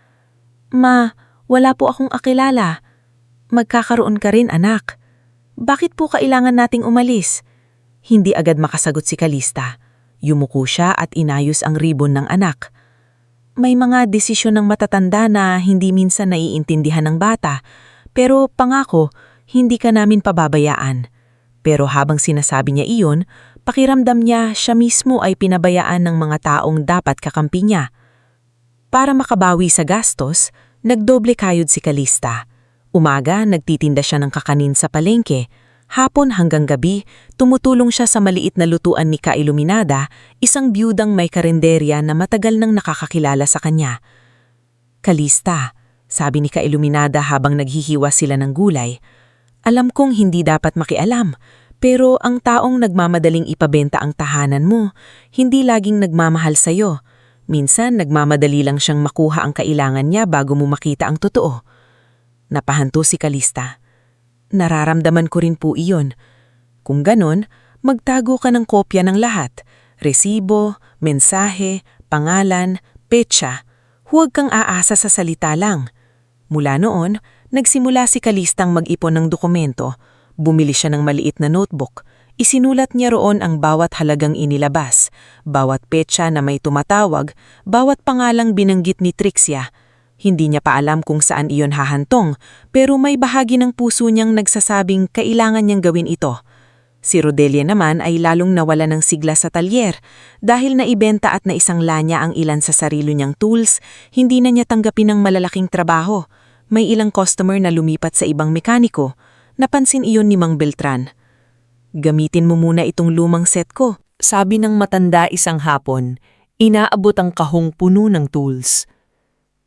Ma, wala po akong akilala. Magkakaroon ka rin anak. Bakit po kailangan nating umalis? Hindi agad makasagot si Kalista. Yumuko siya at inayos ang ribon ng anak. May mga desisyon ng matatanda na hindi minsan naiintindihan ng bata, pero pangako, hindi ka namin pababayaan. Pero habang sinasabi niya iyon, pakiramdam niya siya mismo ay pinabayaan ng mga taong dapat kakampi niya. Para makabawi sa gastos, nagdoble kayod si Kalista. Umaga, nagtitinda siya ng kakanin sa palengke. Hapon hanggang gabi, tumutulong siya sa maliit na lutuan ni Ka Iluminada, isang biyudang may karinderya na matagal nang nakakakilala sa kanya. Kalista, sabi ni Ka Iluminada habang naghihiwa sila ng gulay, alam kong hindi dapat makialam, pero ang taong nagmamadaling ipabenta ang tahanan mo, hindi laging nagmamahal sa'yo. Minsan nagmamadali lang siyang makuha ang kailangan niya bago mo makita ang totoo. Napahanto si Kalista. Nararamdaman ko rin po iyon. Kung ganon, magtago ka ng kopya ng lahat. Resibo, mensahe, pangalan, petsa. Huwag kang aasa sa salita lang. Mula noon, nagsimula si Kalistang mag-ipon ng dokumento. Bumili siya ng maliit na notebook. Isinulat niya roon ang bawat halagang inilabas, bawat petsa na may tumatawag, bawat pangalang binanggit ni Trixia. Hindi niya pa alam kung saan iyon hahantong, pero may bahagi ng puso niyang nagsasabing kailangan niyang gawin ito. Si Rodelia naman ay lalong nawala ng sigla sa talyer. Dahil naibenta at naisangla niya ang ilan sa sarili niyang tools, hindi na niya tanggapin ang malalaking trabaho. May ilang customer na lumipat sa ibang mekaniko. Napansin iyon ni Mang Beltran. Gamitin mo muna itong lumang set ko, sabi ng matanda isang hapon. Inaabot ang kahong puno ng tools.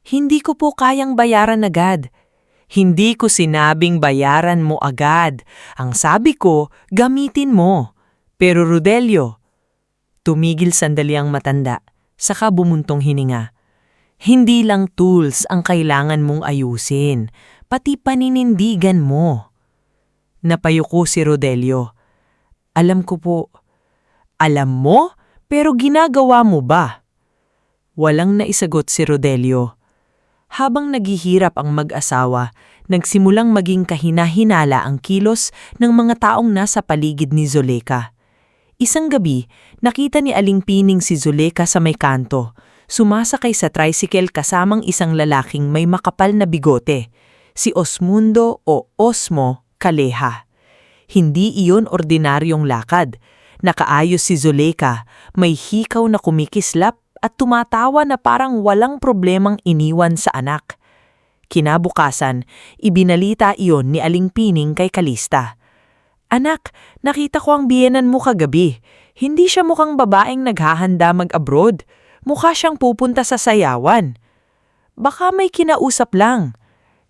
Hindi ko po kayang bayaran agad. Hindi ko sinabing bayaran mo agad. Ang sabi ko, gamitin mo. Pero Rodelio, tumigil sandali ang matanda, saka bumuntong hininga. Hindi lang tools ang kailangan mong ayusin, pati paninindigan mo. Napayuko si Rodelio. Alam ko po. Alam mo? Pero ginagawa mo ba? Walang naisagot si Rodelio. Habang naghihirap ang mag-asawa, nagsimulang maging kahina-hinala ang kilos ng mga taong nasa paligid ni Zuleka. Isang gabi, nakita ni Aling Pining si Zuleka sa may kanto, sumasakay sa tricycle kasamang isang lalaking may makapal na bigote, si Osmundo o Osmo Kaleha. Hindi iyon ordinaryong lakad. Nakaayos si Zuleka, may hikaw na kumikislap at tumatawa na parang walang problemang iniwan sa anak. Kinabukasan, ibinalita iyon ni Aling Pining kay Kalista. Anak, nakita ko ang biyenan mo kagabi. Hindi siya mukhang babaeng naghahanda mag-abroad. Mukha siyang pupunta sa sayawan. Baka may kinausap lang.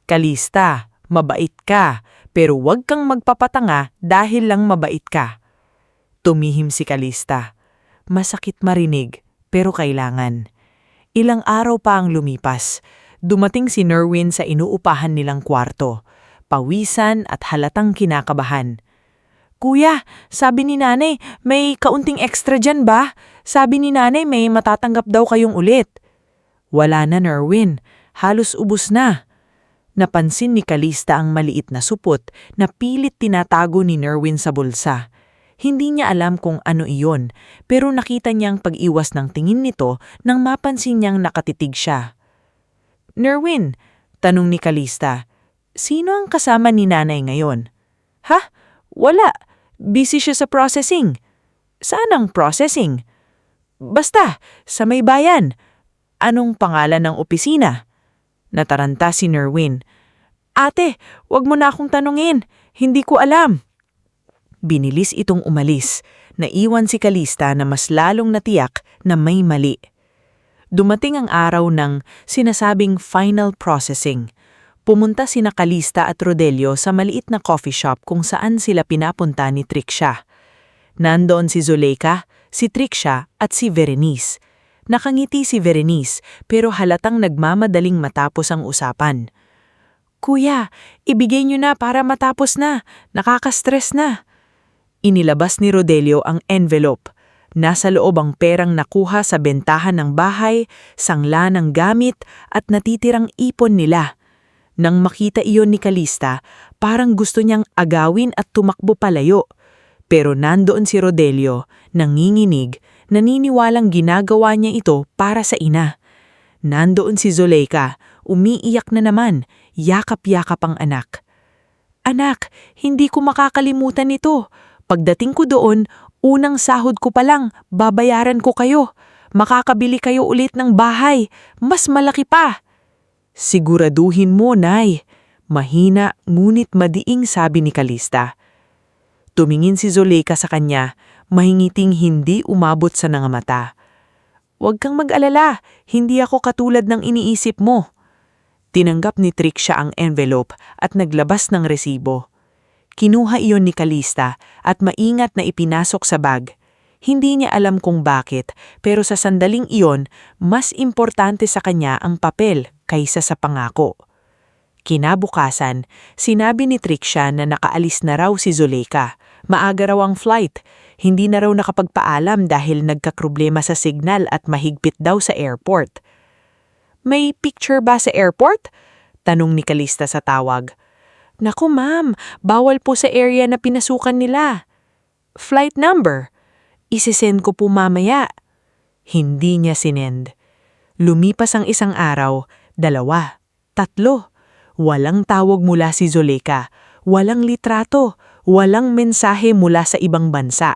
Kalista, mabait ka, pero huwag kang magpapatanga dahil lang mabait ka. Tumihim si Kalista. Masakit marinig, pero kailangan. Ilang araw pa ang lumipas. Dumating si Nerwin sa inuupahan nilang kwarto. Pawisan at halatang kinakabahan. Kuya, sabi ni nanay, may kaunting extra dyan ba? Sabi ni nanay may matatanggap daw kayong ulit. Wala na, Nerwin. Halos ubos na. Napansin ni Kalista ang maliit na supot na pilit tinatago ni Nerwin sa bulsa. Hindi niya alam kung ano iyon, pero nakita niyang pag-iwas ng tingin nito nang mapansin niyang nakatitig siya. Nerwin, tanong ni Kalista, sino ang kasama ni nanay ngayon? Ha? Wala. Busy siya sa processing. Saan ang processing? Basta, sa may bayan. Anong pangalan ng opisina? Nataranta si Nerwin. Ate, wag mo na akong tanungin. Hindi ko alam. Binilis itong umalis. Naiwan si Kalista na mas lalong natiyak na may mali. Dumating ang araw ng sinasabing final processing. Pumunta sina Kalista at Rodelio sa maliit na coffee shop kung saan sila pinapunta ni Triksha. Nandoon si Zuleka, si Triksha at si Berenice. Nakangiti si Berenice pero halatang nagmamadaling matapos ang usapan. Kuya, ibigay niyo na para matapos na. Nakaka-stress na. Inilabas ni Rodelio ang envelope. Nasa loob ang perang nakuha sa bentahan ng bahay, sangla ng gamit at natitirang ipon nila. Nang makita iyon ni Kalista, parang gusto niyang agawin at tumakbo palayo. Pero nandoon si Rodelio, nanginginig, naniniwalang ginagawa niya ito para sa ina. Nandoon si Zuleka, umiiyak na naman, yakap-yakap ang anak. Anak, hindi ko makakalimutan ito. Pagdating ko doon, unang sahod ko pa lang, babayaran ko kayo. Makakabili kayo ulit ng bahay, mas malaki pa. Siguraduhin mo, Nay. Mahina ngunit madiing sabi ni Kalista. Tumingin si Zuleka sa kanya, mahingiting hindi umabot sa nangamata. Huwag kang mag-alala, hindi ako katulad ng iniisip mo. Tinanggap ni Triksha ang envelope at naglabas ng resibo. Kinuha iyon ni Kalista at maingat na ipinasok sa bag. Hindi niya alam kung bakit, pero sa sandaling iyon, mas importante sa kanya ang papel kaysa sa pangako. Kinabukasan, sinabi ni Triksha na nakaalis na raw si Zuleka. Maaga raw ang flight. Hindi na raw nakapagpaalam dahil nagkaproblema sa signal at mahigpit daw sa airport. May picture ba sa airport? Tanong ni Kalista sa tawag. Naku ma'am, bawal po sa area na pinasukan nila. Flight number? Isisend ko po mamaya. Hindi niya sinend. Lumipas ang isang araw, 2, 3. Walang tawag mula si Zuleka, walang litrato, walang mensahe mula sa ibang bansa.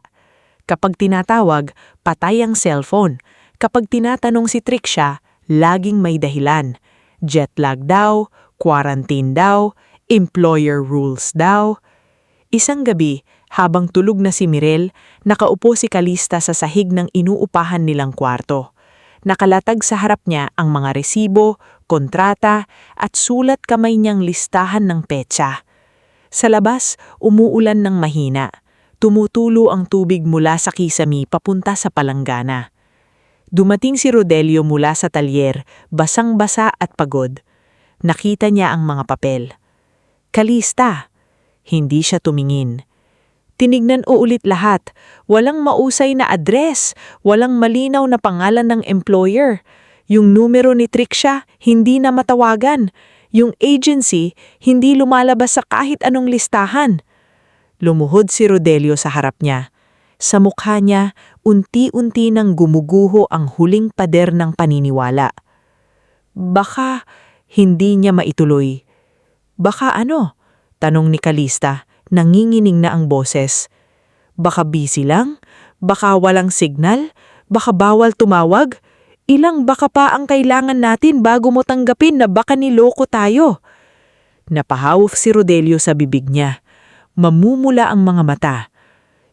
Kapag tinatawag, patay ang cellphone. Kapag tinatanong si Triksha, laging may dahilan. Jet lag daw, quarantine daw, employer rules daw. Isang gabi, habang tulog na si Mirel, nakaupo si Kalista sa sahig ng inuupahan nilang kwarto. Nakalatag sa harap niya ang mga resibo, kontrata at sulat kamay niyang listahan ng petsa. Sa labas, umuulan ng mahina. Tumutulo ang tubig mula sa kisame papunta sa palanggana. Dumating si Rodelio mula sa talyer, basang-basa at pagod. Nakita niya ang mga papel. Kalista. Hindi siya tumingin. Tinignan ulit lahat. Walang mausay na address, walang malinaw na pangalan ng employer. Yung numero ni Tricia, hindi na matawagan. Yung agency, hindi lumalabas sa kahit anong listahan. Lumuhod si Rodelio sa harap niya. Sa mukha niya, unti-unti nang gumuguho ang huling pader ng paniniwala. Baka hindi niya maituloy. Baka ano? Tanong ni Kalista, nanginginig na ang boses. Baka busy lang? Baka walang signal? Baka bawal tumawag? Ilang baka pa ang kailangan natin bago mo tanggapin na baka niloko tayo? Napahawf si Rodelio sa bibig niya. Mamumula ang mga mata.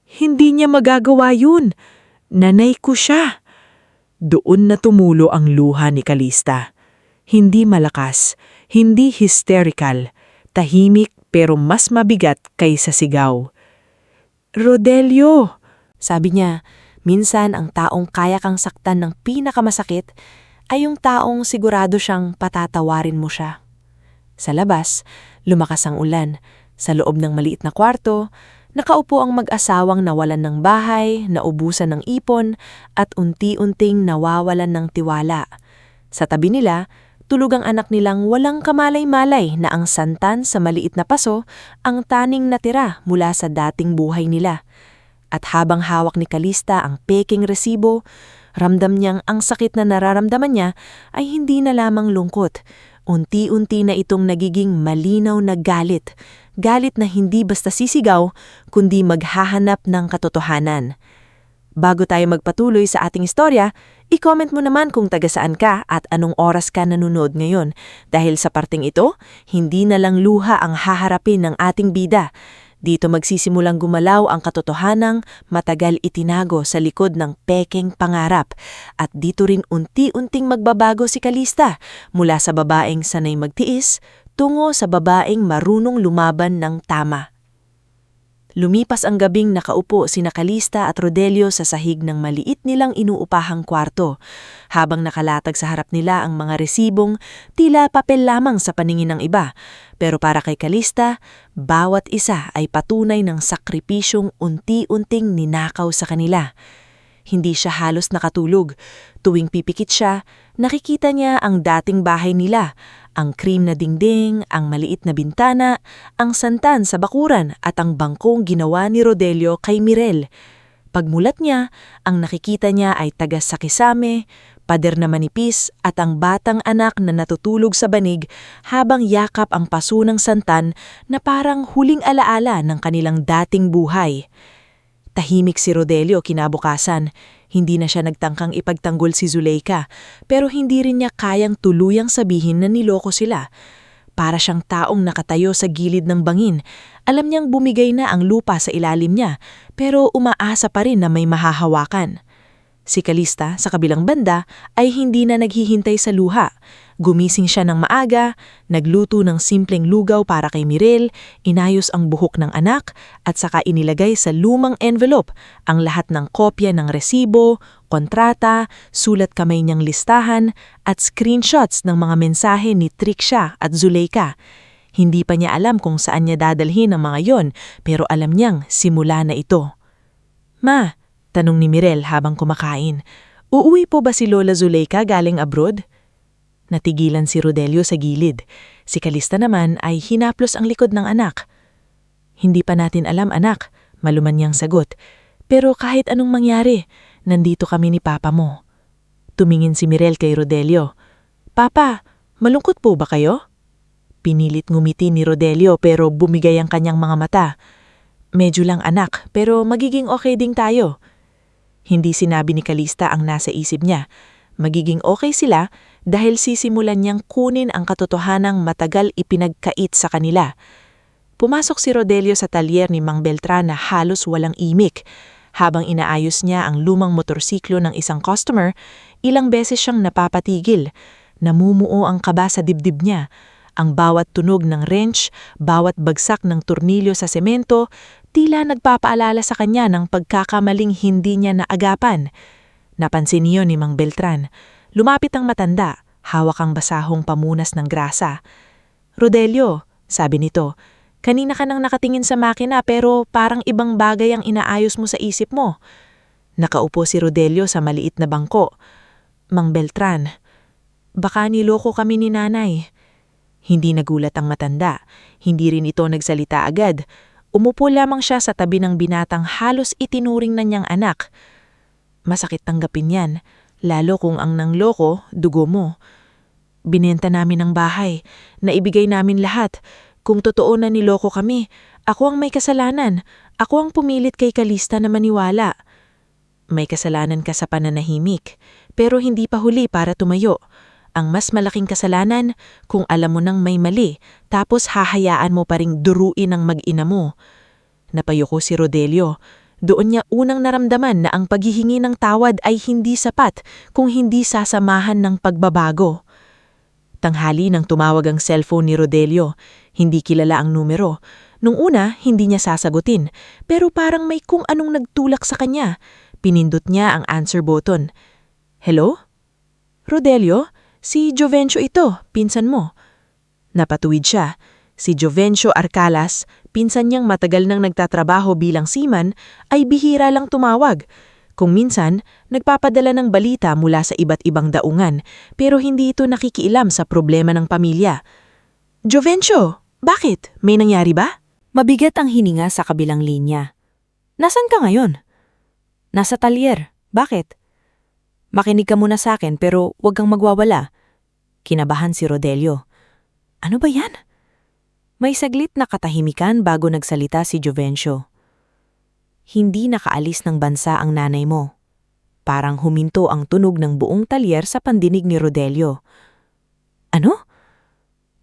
Hindi niya magagawa yun. Nanay ko siya. Doon na tumulo ang luha ni Kalista. Hindi malakas, hindi hysterical, tahimik pero mas mabigat kaysa sigaw. Rodelio! Sabi niya, minsan ang taong kaya kang saktan ng pinakamasakit ay yung taong sigurado siyang patatawarin mo siya. Sa labas, lumakas ang ulan. Sa loob ng maliit na kwarto, nakaupo ang mag-asawang nawalan ng bahay, naubusan ng ipon, at unti-unting nawawalan ng tiwala. Sa tabi nila, tulog ang anak nilang walang kamalay-malay na ang santan sa maliit na paso ang taning natira mula sa dating buhay nila. At habang hawak ni Kalista ang peking resibo, ramdam niyang ang sakit na nararamdaman niya ay hindi na lamang lungkot. Unti-unti na itong nagiging malinaw na galit. Galit na hindi basta sisigaw, kundi maghahanap ng katotohanan. Bago tayo magpatuloy sa ating istorya, i-comment mo naman kung taga saan ka at anong oras ka nanonood ngayon. Dahil sa parting ito, hindi na lang luha ang haharapin ng ating bida. Dito magsisimulang gumalaw ang katotohanang matagal itinago sa likod ng pekeng pangarap. At dito rin unti-unting magbabago si Kalista mula sa babaeng sanay magtiis tungo sa babaeng marunong lumaban ng tama. Lumipas ang gabing nakaupo sina Kalista at Rodelio sa sahig ng maliit nilang inuupahang kwarto. Habang nakalatag sa harap nila ang mga resibong, tila papel lamang sa paningin ng iba. Pero para kay Kalista, bawat isa ay patunay ng sakripisyong unti-unting ninakaw sa kanila. Hindi siya halos nakatulog. Tuwing pipikit siya, nakikita niya ang dating bahay nila. Ang cream na dingding, ang maliit na bintana, ang santan sa bakuran at ang bangkong ginawa ni Rodelio kay Mirel. Pagmulat niya, ang nakikita niya ay tagas sa kisame, pader na manipis at ang batang anak na natutulog sa banig habang yakap ang paso ng santan na parang huling alaala ng kanilang dating buhay. Tahimik si Rodelio kinabukasan. Hindi na siya nagtangkang ipagtanggol si Zuleika, pero hindi rin niya kayang tuluyang sabihin na niloko sila. Para siyang taong nakatayo sa gilid ng bangin. Alam niyang bumigay na ang lupa sa ilalim niya, pero umaasa pa rin na may mahahawakan. Si Kalista, sa kabilang banda, ay hindi na naghihintay sa luha. Gumising siya ng maaga, nagluto ng simpleng lugaw para kay Mirel, inayos ang buhok ng anak, at saka inilagay sa lumang envelope ang lahat ng kopya ng resibo, kontrata, sulat kamay niyang listahan, at screenshots ng mga mensahe ni Tricia at Zuleika. Hindi pa niya alam kung saan niya dadalhin ang mga yon, pero alam niyang simula na ito. Ma, tanong ni Mirel habang kumakain, uuwi po ba si Lola Zuleika galing abroad? Natigilan si Rodelio sa gilid. Si Kalista naman ay hinaplos ang likod ng anak. Hindi pa natin alam anak, maluman niyang sagot. Pero kahit anong mangyari, nandito kami ni Papa mo. Tumingin si Mirel kay Rodelio. Papa, malungkot po ba kayo? Pinilit ngumiti ni Rodelio pero bumigay ang kanyang mga mata. Medyo lang anak, pero magiging okay ding tayo. Hindi sinabi ni Kalista ang nasa isip niya. Magiging okay sila dahil sisimulan niyang kunin ang katotohanang matagal ipinagkait sa kanila. Pumasok si Rodelio sa talyer ni Mang Beltran na halos walang imik. Habang inaayos niya ang lumang motorsiklo ng isang customer, ilang beses siyang napapatigil. Namumuo ang kaba sa dibdib niya. Ang bawat tunog ng wrench, bawat bagsak ng tornilyo sa semento, tila nagpapaalala sa kanya ng pagkakamaling hindi niya naagapan. Napansin niyo ni Mang Beltran. Lumapit ang matanda, hawak ang basahong pamunas ng grasa. "Rodelio," sabi nito, "kanina ka nang nakatingin sa makina pero parang ibang bagay ang inaayos mo sa isip mo." Nakaupo si Rodelio sa maliit na bangko. "Mang Beltran, baka niloko kami ni nanay." Hindi nagulat ang matanda. Hindi rin ito nagsalita agad. Umupo lamang siya sa tabi ng binatang halos itinuring na niyang anak. "Masakit tanggapin yan, lalo kung ang nangloko, dugo mo. Binenta namin ang bahay, naibigay namin lahat. Kung totoo na niloko kami, ako ang may kasalanan. Ako ang pumilit kay Calista na maniwala. May kasalanan ka sa pananahimik, pero hindi pa huli para tumayo. Ang mas malaking kasalanan kung alam mo nang may mali, tapos hahayaan mo pa ring duruin ang mag-ina mo." Napayuko si Rodelio. Doon niya unang naramdaman na ang paghihingi ng tawad ay hindi sapat kung hindi sasamahan ng pagbabago. Tanghali nang tumawag ang cellphone ni Rodelio. Hindi kilala ang numero. Nung una, hindi niya sasagutin, pero parang may kung anong nagtulak sa kanya. Pinindot niya ang answer button. "Hello? Rodelio? Si Jovencio ito, pinsan mo." Napatuwid siya. Si Jovencio Arcalas, pinsan niyang matagal nang nagtatrabaho bilang seaman, ay bihira lang tumawag. Kung minsan, nagpapadala ng balita mula sa iba't ibang daungan, pero hindi ito nakikialam sa problema ng pamilya. "Jovencio, bakit? May nangyari ba?" Mabigat ang hininga sa kabilang linya. "Nasaan ka ngayon?" "Nasa talyer. Bakit?" "Makinig ka muna sa akin pero huwag kang magwawala." Kinabahan si Rodelio. "Ano ba yan?" May saglit na katahimikan bago nagsalita si Jovencio. "Hindi nakaalis ng bansa ang nanay mo." Parang huminto ang tunog ng buong talyer sa pandinig ni Rodelio. "Ano?"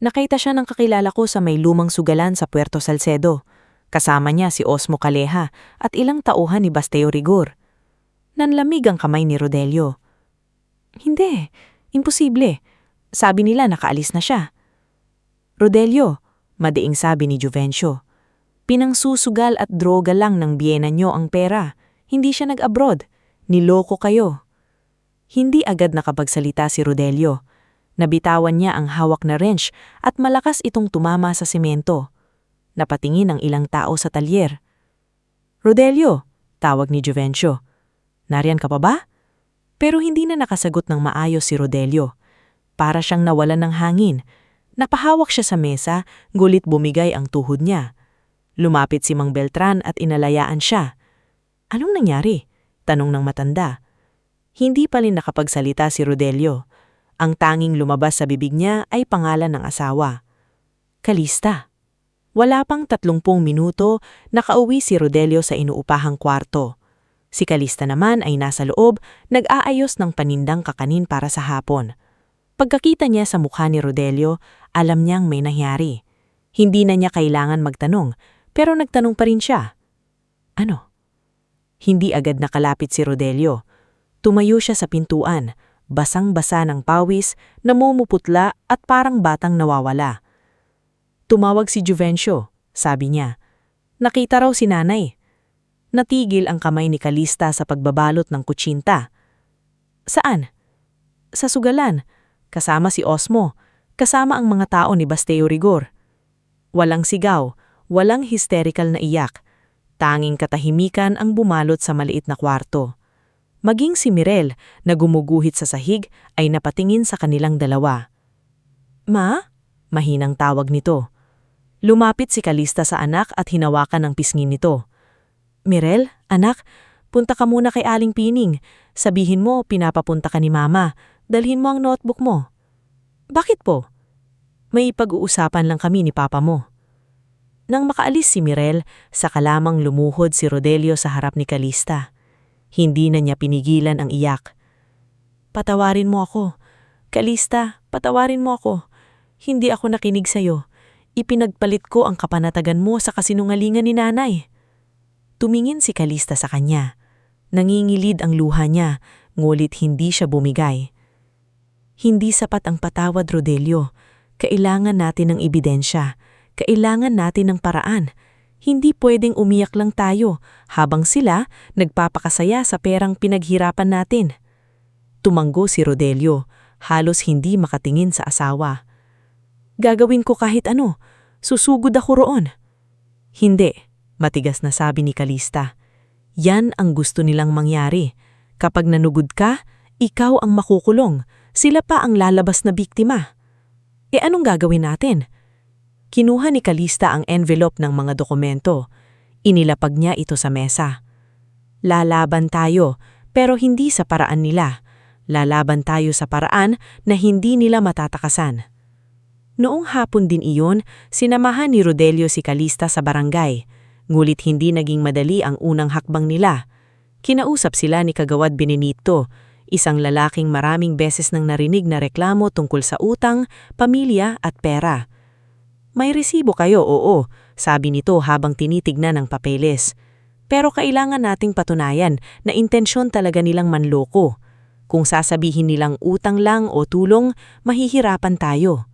"Nakita siya ng kakilala ko sa may lumang sugalan sa Puerto Salcedo. Kasama niya si Osmo Calleja at ilang tauhan ni Basteo Rigor." Nanlamig ang kamay ni Rodelio. "Hindi, imposible. Sabi nila nakaalis na siya." "Rodelio," madaing sabi ni Jovencio, "pinangsusugal at droga lang ng biyena niyo ang pera. Hindi siya nag-abroad. Niloko kayo." Hindi agad nakapagsalita si Rodelio. Nabitawan niya ang hawak na wrench at malakas itong tumama sa semento. Napatingin ang ilang tao sa talyer. "Rodelio," tawag ni Jovencio. "Nariyan ka pa ba?" Pero hindi na nakasagot ng maayos si Rodelio. Para siyang nawalan ng hangin. Napahawak siya sa mesa, gulit bumigay ang tuhod niya. Lumapit si Mang Beltran at inalayaan siya. "Anong nangyari?" tanong ng matanda. Hindi pa rin nakapagsalita si Rodelio. Ang tanging lumabas sa bibig niya ay pangalan ng asawa. Calista. Wala pang 30 minuto, nakauwi si Rodelio sa inuupahang kwarto. Si Calista naman ay nasa loob, nag-aayos ng panindang kakanin para sa hapon. Pagkakita niya sa mukha ni Rodelio, alam niyang may nangyari. Hindi na niya kailangan magtanong, pero nagtanong pa rin siya. "Ano?" Hindi agad nakalapit si Rodelio. Tumayo siya sa pintuan, basang-basa ng pawis, namumuputla at parang batang nawawala. "Tumawag si Jovencio," sabi niya. "Nakita raw si nanay." Natigil ang kamay ni Calista sa pagbabalot ng kutsinta. "Saan?" "Sa sugalan. Kasama si Osmo. Kasama ang mga tao ni Basteo Rigor." Walang sigaw, walang hysterical na iyak. Tanging katahimikan ang bumalot sa maliit na kwarto. Maging si Mirel, na gumuguhit sa sahig, ay napatingin sa kanilang dalawa. "Ma?" mahinang tawag nito. Lumapit si Calista sa anak at hinawakan ang pisngi nito. "Mirel, anak, punta ka muna kay Aling Pining. Sabihin mo, pinapapunta ka ni Mama. Dalhin mo ang notebook mo." "Bakit po?" "May pag-uusapan lang kami ni Papa mo." Nang makaalis si Mirel, saka lamang lumuhod si Rodelio sa harap ni Calista. Hindi na niya pinigilan ang iyak. "Patawarin mo ako. Calista, patawarin mo ako. Hindi ako nakinig sa'yo. Ipinagpalit ko ang kapanatagan mo sa kasinungalingan ni nanay." Tumingin si Calista sa kanya. Nangingilid ang luha niya, ngulit hindi siya bumigay. Hindi sapat ang patawad, Rodelio. Kailangan natin ng ebidensya. Kailangan natin ng paraan. Hindi pwedeng umiyak lang tayo habang sila nagpapakasaya sa perang pinaghirapan natin. Tumanggo si Rodelio, halos hindi makatingin sa asawa. Gagawin ko kahit ano. Susugod ako roon. Hindi, matigas na sabi ni Calista. Yan ang gusto nilang mangyari. Kapag nanugod ka, ikaw ang makukulong. Sila pa ang lalabas na biktima. E anong gagawin natin? Kinuha ni Calista ang envelope ng mga dokumento. Inilapag niya ito sa mesa. Lalaban tayo, pero hindi sa paraan nila. Lalaban tayo sa paraan na hindi nila matatakasan. Noong hapon din iyon, sinamahan ni Rodelio si Calista sa barangay. Ngulit hindi naging madali ang unang hakbang nila. Kinausap sila ni Kagawad Benedicto, isang lalaking maraming beses nang narinig na reklamo tungkol sa utang, pamilya at pera. May resibo kayo, oo, sabi nito habang tinitignan ang papeles. Pero kailangan nating patunayan na intensyon talaga nilang manloko. Kung sasabihin nilang utang lang o tulong, mahihirapan tayo.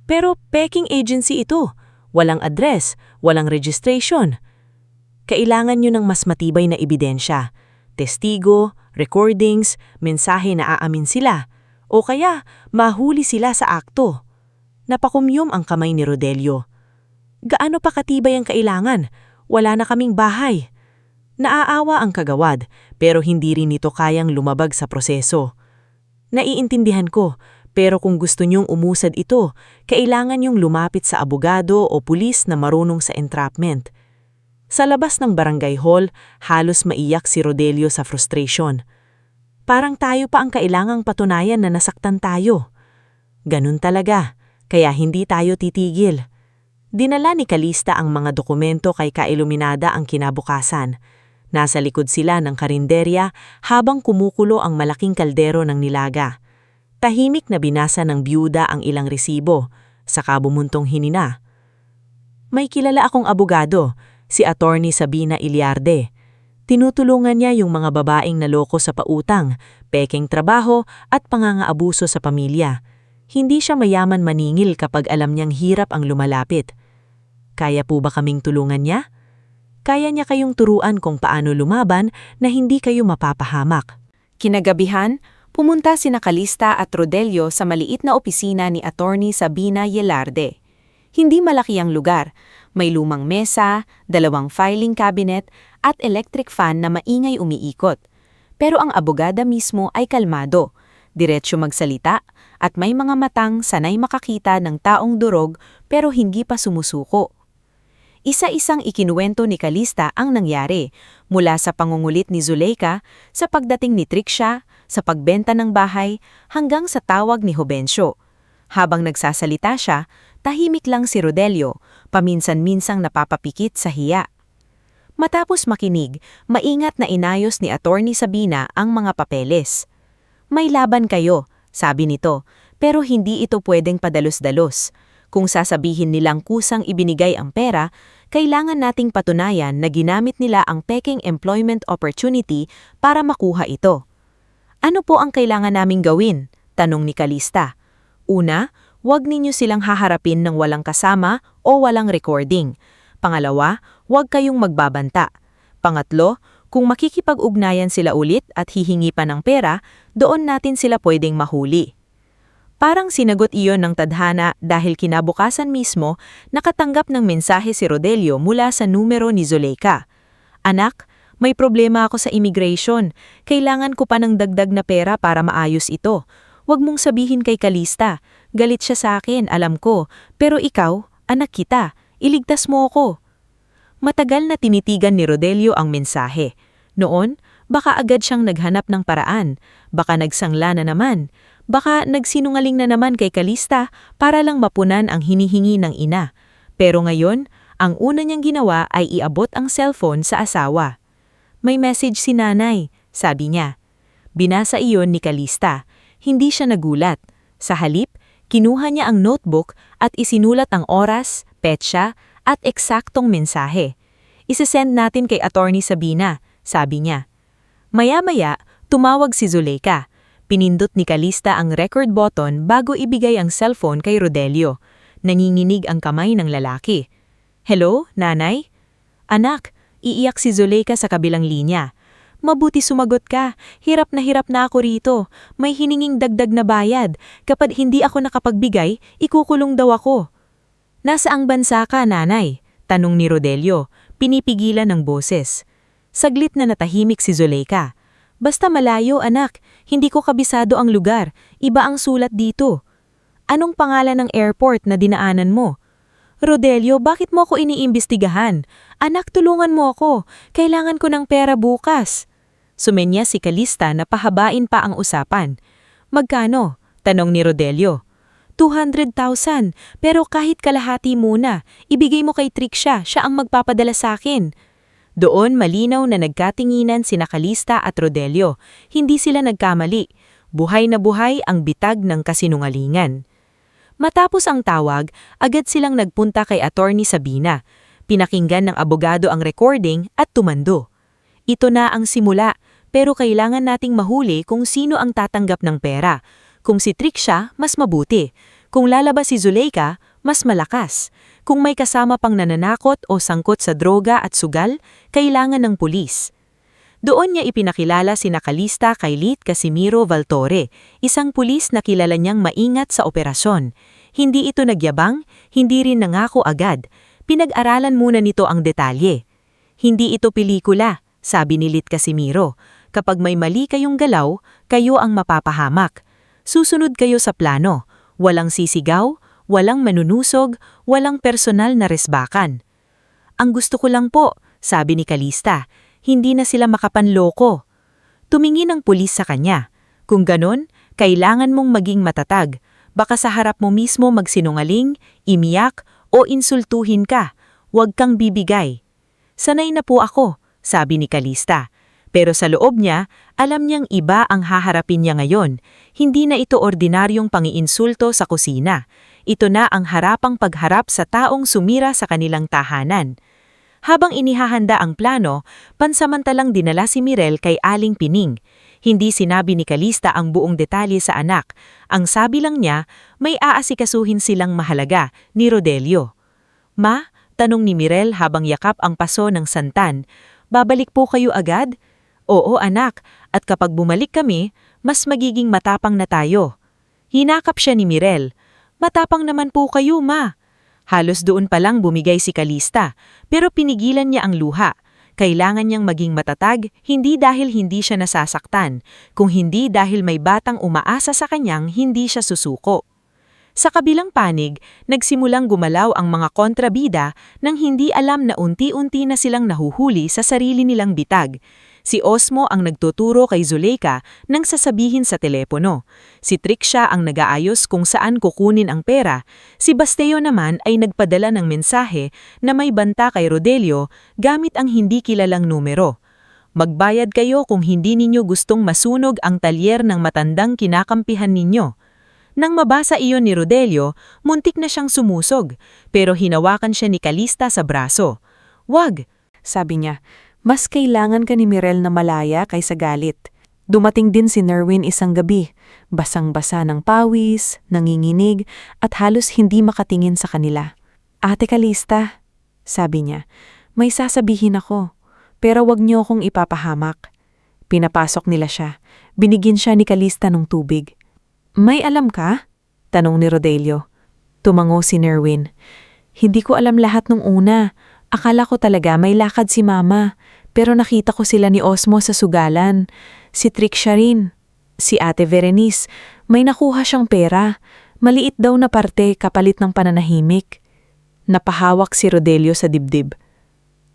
Pero peking agency ito. Walang address, walang registration. Kailangan nyo ng mas matibay na ebidensya. Testigo, recordings, mensahe na aamin sila. O kaya, mahuli sila sa akto. Napakumyom ang kamay ni Rodelio. Gaano pa katibay ang kailangan? Wala na kaming bahay. Naaawa ang Kagawad, pero hindi rin ito kayang lumabag sa proseso. Naiintindihan ko, pero kung gusto niyong umusad ito, kailangan niyong lumapit sa abogado o pulis na marunong sa entrapment. Sa labas ng barangay hall, halos maiyak si Rodelio sa frustration. Parang tayo pa ang kailangang patunayan na nasaktan tayo. Ganun talaga, kaya hindi tayo titigil. Dinala ni Calista ang mga dokumento kay Kailuminada ang kinabukasan. Nasa likod sila ng karinderya habang kumukulo ang malaking kaldero ng nilaga. Tahimik na binasa ng byuda ang ilang resibo, saka bumuntong hinina. May kilala akong abogado, si Attorney Sabina Iliarde. Tinutulungan niya yung mga babaeng naloko sa pautang, pekeng trabaho at pangangaabuso sa pamilya. Hindi siya mayaman maningil kapag alam niyang hirap ang lumalapit. Kaya po ba kaming tulungan niya? Kaya niya kayong turuan kung paano lumaban na hindi kayo mapapahamak. Kinagabihan, pumunta sina Calista at Rodelio sa maliit na opisina ni Attorney Sabina Yelarde. Hindi malaki ang lugar. May lumang mesa, 2 filing cabinet at electric fan na maingay umiikot. Pero ang abogada mismo ay kalmado, diretsyo magsalita at may mga matang sanay makakita ng taong durog pero hindi pa sumusuko. Isa-isang ikinuwento ni Calista ang nangyari, mula sa pangungulit ni Zuleika, sa pagdating ni Trixia, sa pagbenta ng bahay, hanggang sa tawag ni Jovencio. Habang nagsasalita siya, tahimik lang si Rodelio, paminsan-minsang napapapikit sa hiya. Matapos makinig, maingat na inayos ni Attorney Sabina ang mga papeles. May laban kayo, sabi nito, pero hindi ito pwedeng padalos-dalos. Kung sasabihin nilang kusang ibinigay ang pera, kailangan nating patunayan na ginamit nila ang peking employment opportunity para makuha ito. Ano po ang kailangan naming gawin? Tanong ni Calista. Una, huwag ninyo silang haharapin ng walang kasama o walang recording. Pangalawa, huwag kayong magbabanta. Pangatlo, kung makikipag-ugnayan sila ulit at hihingi pa ng pera, doon natin sila pwedeng mahuli. Parang sinagot iyon ng tadhana dahil kinabukasan mismo nakatanggap ng mensahe si Rodelio mula sa numero ni Zuleika. Anak, may problema ako sa immigration. Kailangan ko pa ng dagdag na pera para maayos ito. Huwag mong sabihin kay Calista. Galit siya sa akin, alam ko. Pero ikaw, anak kita. Iligtas mo ako. Matagal na tinitigan ni Rodelio ang mensahe. Noon, baka agad siyang naghanap ng paraan. Baka nagsangla na naman. Baka nagsinungaling na naman kay Calista para lang mapunan ang hinihingi ng ina. Pero ngayon, ang una niyang ginawa ay iabot ang cellphone sa asawa. May message si nanay, sabi niya. Binasa iyon ni Calista. Hindi siya nagulat. Sa halip, kinuha niya ang notebook at isinulat ang oras, petsa at eksaktong mensahe. Isesend natin kay Attorney Sabina, sabi niya. Maya-maya, tumawag si Zuleika. Pinindot ni Calista ang record button bago ibigay ang cellphone kay Rodelio. Nanginginig ang kamay ng lalaki. Hello, nanay? Anak, iiyak si Zuleika sa kabilang linya. Mabuti sumagot ka. Hirap na ako rito. May hininging dagdag na bayad. Kapag hindi ako nakapagbigay, ikukulong daw ako. Nasaang bansa ka, nanay? Tanong ni Rodelio, pinipigilan ng boses. Saglit na natahimik si Zuleika. Basta malayo, anak. Hindi ko kabisado ang lugar. Iba ang sulat dito. Anong pangalan ng airport na dinaanan mo? Rodelio, bakit mo ako iniimbestigahan? Anak, tulungan mo ako. Kailangan ko ng pera bukas. Sumenya si Calista na pahabain pa ang usapan. Magkano? Tanong ni Rodelio. 200,000, pero kahit kalahati muna. Ibigay mo kay Trixia, siya ang magpapadala sa akin. Doon malinaw na nagkatinginan sina Calista at Rodelio. Hindi sila nagkamali. Buhay na buhay ang bitag ng kasinungalingan. Matapos ang tawag, agad silang nagpunta kay Attorney Sabina. Pinakinggan ng abogado ang recording at tumando. Ito na ang simula, pero kailangan nating mahuli kung sino ang tatanggap ng pera. Kung si Trixia, mas mabuti. Kung lalabas si Zuleika, mas malakas. Kung may kasama pang nananakot o sangkot sa droga at sugal, kailangan ng pulis. Doon niya ipinakilala sina Calista kay Lit Casimiro Valtorre, isang pulis na kilala niyang maingat sa operasyon. Hindi ito nagyabang, hindi rin nangako agad. Pinag-aralan muna nito ang detalye. Hindi ito pelikula, sabi ni Lit Casimiro. Kapag may mali kayong galaw, kayo ang mapapahamak. Susunod kayo sa plano. Walang sisigaw, walang manunusog, walang personal na resbakan. Ang gusto ko lang po, sabi ni Calista, hindi na sila makapanloko. Tumingin ang pulis sa kanya. Kung ganon, kailangan mong maging matatag. Baka sa harap mo mismo magsinungaling, imiyak o insultuhin ka. Huwag kang bibigay. Sanay na po ako, sabi ni Calista. Pero sa loob niya, alam niyang iba ang haharapin niya ngayon. Hindi na ito ordinaryong pangiinsulto sa kusina. Ito na ang harapang pagharap sa taong sumira sa kanilang tahanan. Habang inihahanda ang plano, pansamantalang dinala si Mirel kay Aling Pining. Hindi sinabi ni Calista ang buong detalye sa anak. Ang sabi lang niya, may aasikasuhin silang mahalaga, ni Rodelio. Ma, tanong ni Mirel habang yakap ang paso ng santan, babalik po kayo agad? Oo anak, at kapag bumalik kami, mas magiging matapang na tayo. Hinakap siya ni Mirel. Matapang naman po kayo, ma. Halos doon pa lang bumigay si Calista, pero pinigilan niya ang luha. Kailangan niyang maging matatag, hindi dahil hindi siya nasasaktan, kung hindi dahil may batang umaasa sa kanyang hindi siya susuko. Sa kabilang panig, nagsimulang gumalaw ang mga kontrabida nang hindi alam na unti-unti na silang nahuhuli sa sarili nilang bitag. Si Osmo ang nagtuturo kay Zuleika nang sasabihin sa telepono. Si Trixia ang nag-aayos kung saan kukunin ang pera. Si Basteo naman ay nagpadala ng mensahe na may banta kay Rodelio gamit ang hindi kilalang numero. Magbayad kayo kung hindi ninyo gustong masunog ang talyer ng matandang kinakampihan ninyo. Nang mabasa iyon ni Rodelio, muntik na siyang sumusog, pero hinawakan siya ni Calista sa braso. "Wag," Sabi niya, mas kailangan ka ni Mirel na malaya kaysa galit. Dumating din si Nerwin isang gabi, basang-basa ng pawis, nanginginig, at halos hindi makatingin sa kanila. Ate Calista, sabi niya, may sasabihin ako, pero wag niyo akong ipapahamak. Pinapasok nila siya. Binigyan siya ni Calista ng tubig. May alam ka? Tanong ni Rodelio. Tumango si Nerwin. Hindi ko alam lahat nung una. Akala ko talaga may lakad si Mama, pero nakita ko sila ni Osmo sa sugalan. Si Trixia rin. Si Ate Berenice, may nakuha siyang pera. Maliit daw na parte kapalit ng pananahimik. Napahawak si Rodelio sa dibdib.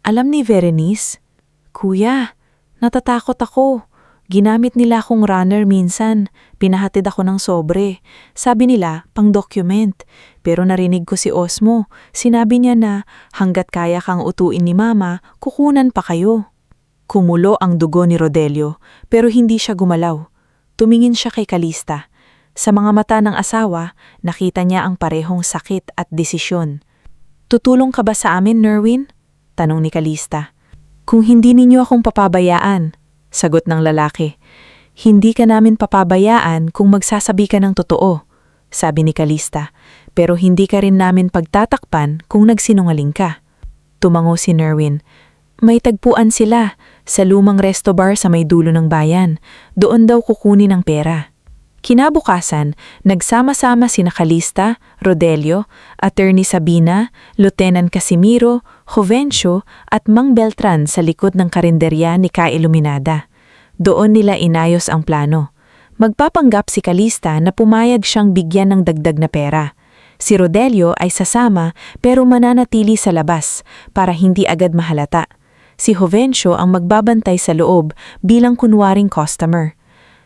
Alam ni Berenice? Kuya, natatakot ako. Ginamit nila akong runner minsan. Pinahatid ako ng sobre. Sabi nila, pang-document. Pero narinig ko si Osmo. Sinabi niya na, hanggat kaya kang utuin ni Mama, kukunan pa kayo. Kumulo ang dugo ni Rodelio, pero hindi siya gumalaw. Tumingin siya kay Calista. Sa mga mata ng asawa, nakita niya ang parehong sakit at desisyon. Tutulong ka ba sa amin, Nerwin? Tanong ni Calista. Kung hindi ninyo akong papabayaan, sagot ng lalaki. Hindi ka namin papabayaan kung magsasabi ka ng totoo, sabi ni Calista, pero hindi ka rin namin pagtatakpan kung nagsinungaling ka. Tumango si Nerwin. May tagpuan sila sa lumang resto bar sa may dulo ng bayan. Doon daw kukunin ang pera. Kinabukasan, nagsama-sama sina Calista, Rodelio, Attorney Sabina, Lieutenant Casimiro, Jovencio at Mang Beltran sa likod ng karinderya ni Ka Iluminada. Doon nila inayos ang plano. Magpapanggap si Calista na pumayag siyang bigyan ng dagdag na pera. Si Rodelio ay sasama pero mananatili sa labas para hindi agad mahalata. Si Jovencio ang magbabantay sa loob bilang kunwaring customer.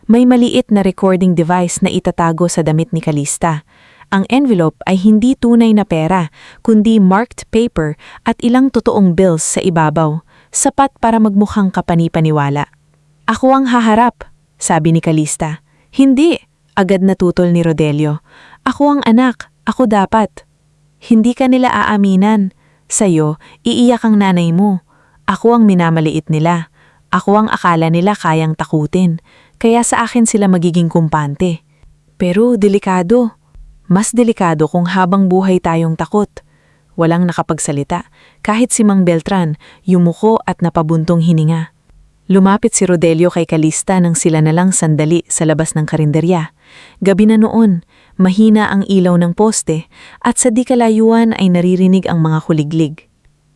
May maliit na recording device na itatago sa damit ni Calista. Ang envelope ay hindi tunay na pera, kundi marked paper at ilang totoong bills sa ibabaw, sapat para magmukhang kapanipaniwala. Ako ang haharap, sabi ni Calista. Hindi, agad natutol ni Rodelio. Ako ang anak, ako dapat. Hindi ka nila aaminan. Sa'yo, iiyak ang nanay mo. Ako ang minamaliit nila. Ako ang akala nila kayang takutin. Kaya sa akin sila magiging kumpante. Pero delikado. Mas delikado kung habang buhay tayong takot. Walang nakapagsalita. Kahit si Mang Beltran, yumuko at napabuntong hininga. Lumapit si Rodelio kay Calista nang sila na lang sandali sa labas ng karinderya. Gabi na noon, mahina ang ilaw ng poste at sa di kalayuan ay naririnig ang mga kuliglig.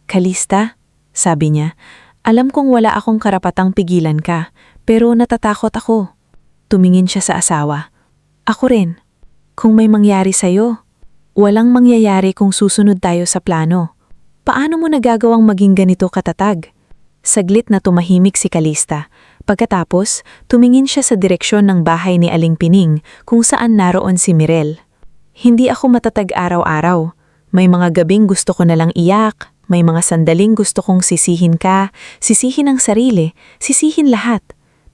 Calista, sabi niya, alam kong wala akong karapatang pigilan ka, pero natatakot ako. Tumingin siya sa asawa. Ako rin. Kung may mangyari sa'yo, walang mangyayari kung susunod tayo sa plano. Paano mo nagagawang maging ganito katatag? Saglit na tumahimik si Calista. Pagkatapos, tumingin siya sa direksyon ng bahay ni Aling Pining kung saan naroon si Mirel. Hindi ako matatag araw-araw. May mga gabing gusto ko nalang iyak, may mga sandaling gusto kong sisihin ka, sisihin ang sarili, sisihin lahat.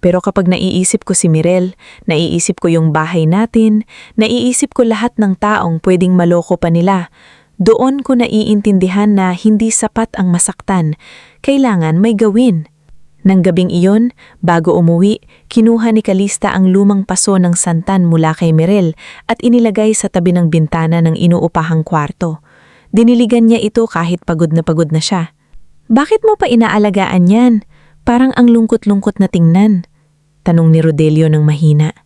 Pero kapag naiisip ko si Mirel, naiisip ko yung bahay natin, naiisip ko lahat ng taong pwedeng maloko pa nila, doon ko naiintindihan na hindi sapat ang masaktan, kailangan may gawin. Nang gabing iyon, bago umuwi, kinuha ni Calista ang lumang paso ng santan mula kay Mirel at inilagay sa tabi ng bintana ng inuupahang kwarto. Diniligan niya ito kahit pagod na siya. Bakit mo pa inaalagaan yan? Parang ang lungkot-lungkot na tingnan. Tanong ni Rodelio ng mahina.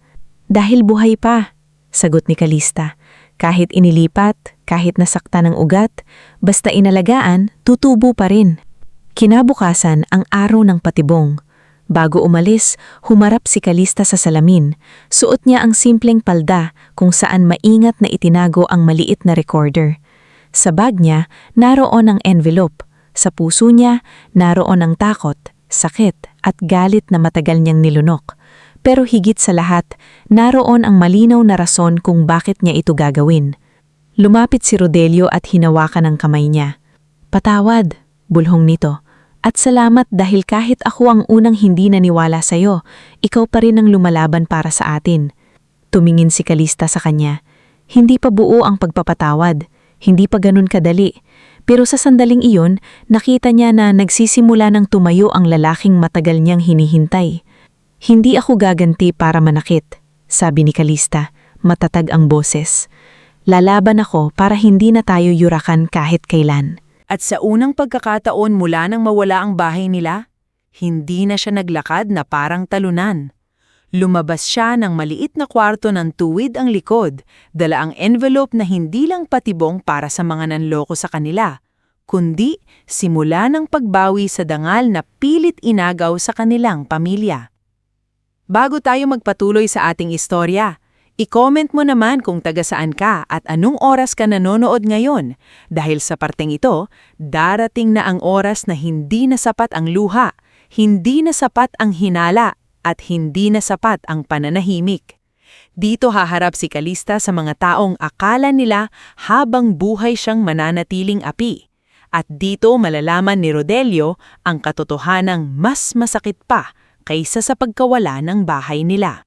Dahil buhay pa, sagot ni Calista. Kahit inilipat, kahit nasakta ng ugat, basta inalagaan, tutubo pa rin. Kinabukasan ang araw ng patibong. Bago umalis, humarap si Calista sa salamin. Suot niya ang simpleng palda kung saan maingat na itinago ang maliit na recorder. Sa bag niya, naroon ang envelope. Sa puso niya, naroon ang takot, sakit at galit na matagal niyang nilunok. Pero higit sa lahat, naroon ang malinaw na rason kung bakit niya ito gagawin. Lumapit si Rodelio at hinawakan ang kamay niya. Patawad, bulhong nito. At salamat dahil kahit ako ang unang hindi naniwala sa'yo, ikaw pa rin ang lumalaban para sa atin. Tumingin si Calista sa kanya. Hindi pa buo ang pagpapatawad. Hindi pa ganun kadali. Pero sa sandaling iyon, nakita niya na nagsisimula ng tumayo ang lalaking matagal niyang hinihintay. Hindi ako gaganti para manakit, sabi ni Calista, matatag ang boses. Lalaban ako para hindi na tayo yurakan kahit kailan. At sa unang pagkakataon mula nang mawala ang bahay nila, hindi na siya naglakad na parang talunan. Lumabas siya ng maliit na kwarto ng tuwid ang likod, dala ang envelope na hindi lang patibong para sa mga nanloko sa kanila, kundi simula ng pagbawi sa dangal na pilit inagaw sa kanilang pamilya. Bago tayo magpatuloy sa ating istorya, i-comment mo naman kung taga saan ka at anong oras ka nanonood ngayon dahil sa parteng ito, darating na ang oras na hindi na sapat ang luha, hindi na sapat ang hinala, at hindi na sapat ang pananahimik. Dito haharap si Calista sa mga taong akala nila habang buhay siyang mananatiling api. At dito malalaman ni Rodelio ang katotohanang mas masakit pa kaysa sa pagkawala ng bahay nila.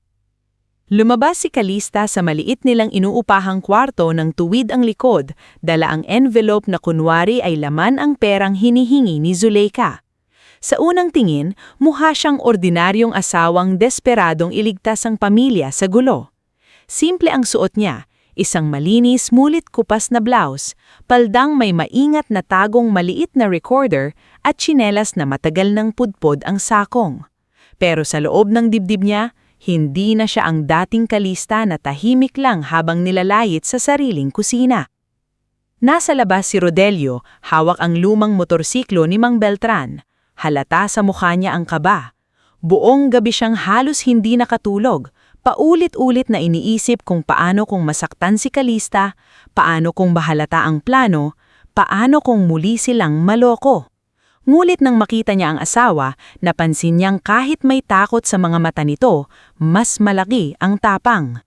Lumabas si Calista sa maliit nilang inuupahang kwarto ng tuwid ang likod, dala ang envelope na kunwari ay laman ang perang hinihingi ni Zuleika. Sa unang tingin, mukha siyang ordinaryong asawang desperadong iligtas ang pamilya sa gulo. Simple ang suot niya, isang malinis, mulit kupas na blouse, paldang may maingat na tagong maliit na recorder at tsinelas na matagal ng pudpod ang sakong. Pero sa loob ng dibdib niya, hindi na siya ang dating Kalista na tahimik lang habang nilalayit sa sariling kusina. Nasa labas si Rodelio, hawak ang lumang motorsiklo ni Mang Beltran. Halata sa mukha niya ang kaba. Buong gabi siyang halos hindi nakatulog. Paulit-ulit na iniisip kung paano kung masaktan si Kalista, paano kung bahalata ang plano, paano kung muli silang maloko. Ngulit nang makita niya ang asawa, napansin niyang kahit may takot sa mga mata nito, mas malaki ang tapang.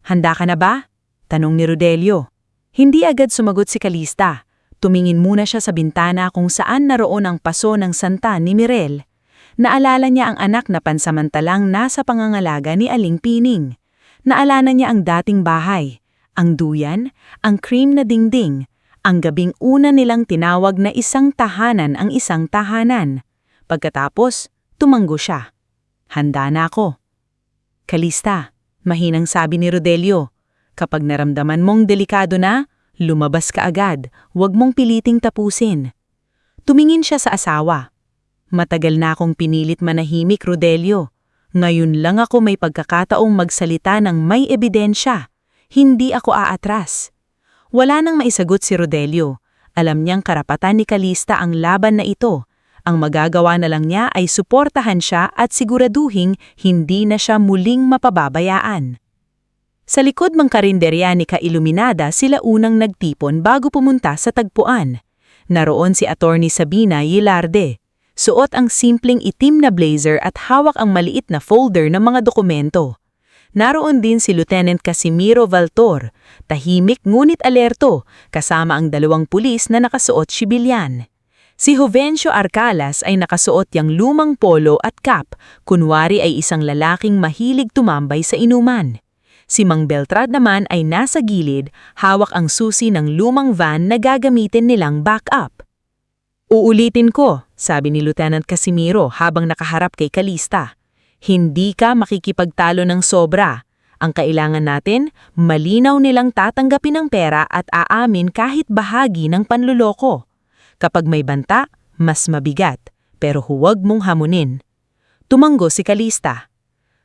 "Handa ka na ba?" tanong ni Rodelio. Hindi agad sumagot si Kalista. Tumingin muna siya sa bintana kung saan naroon ang paso ng santa ni Mirel. Naalala niya ang anak na pansamantalang nasa pangangalaga ni Aling Pining. Naalala niya ang dating bahay, ang duyan, ang cream na dingding, ang gabing una nilang tinawag na isang tahanan ang isang tahanan. Pagkatapos, tumanggo siya. "Handa na ako." "Kalista," mahinang sabi ni Rodelio, "kapag naramdaman mong delikado na, lumabas ka agad, huwag mong piliting tapusin." Tumingin siya sa asawa. "Matagal na akong pinilit manahimik, Rodelio. Ngayon lang ako may pagkakataong magsalita ng may ebidensya. Hindi ako aatras." Wala nang maisagot si Rodelio. Alam niyang karapatan ni Kalista ang laban na ito. Ang magagawa na lang niya ay suportahan siya at siguraduhing hindi na siya muling mapababayaan. Sa likod ng karinderya ni Ka-Iluminada sila unang nagtipon bago pumunta sa tagpuan. Naroon si Attorney Sabina Yilarde. Suot ang simpleng itim na blazer at hawak ang maliit na folder ng mga dokumento. Naroon din si Lieutenant Casimiro Valtor, tahimik ngunit alerto, kasama ang 2 pulis na nakasuot sibilyan. Si Jovencio Arcalas ay nakasuot yang lumang polo at cap, kunwari ay isang lalaking mahilig tumambay sa inuman. Si Mang Beltrad naman ay nasa gilid, hawak ang susi ng lumang van na gagamitin nilang backup. "Uulitin ko," sabi ni Lieutenant Casimiro habang nakaharap kay Kalista. "Hindi ka makikipagtalo ng sobra. Ang kailangan natin, malinaw nilang tatanggapin ang pera at aamin kahit bahagi ng panluloko. Kapag may banta, mas mabigat, pero huwag mong hamunin." Tumanggo si Kalista.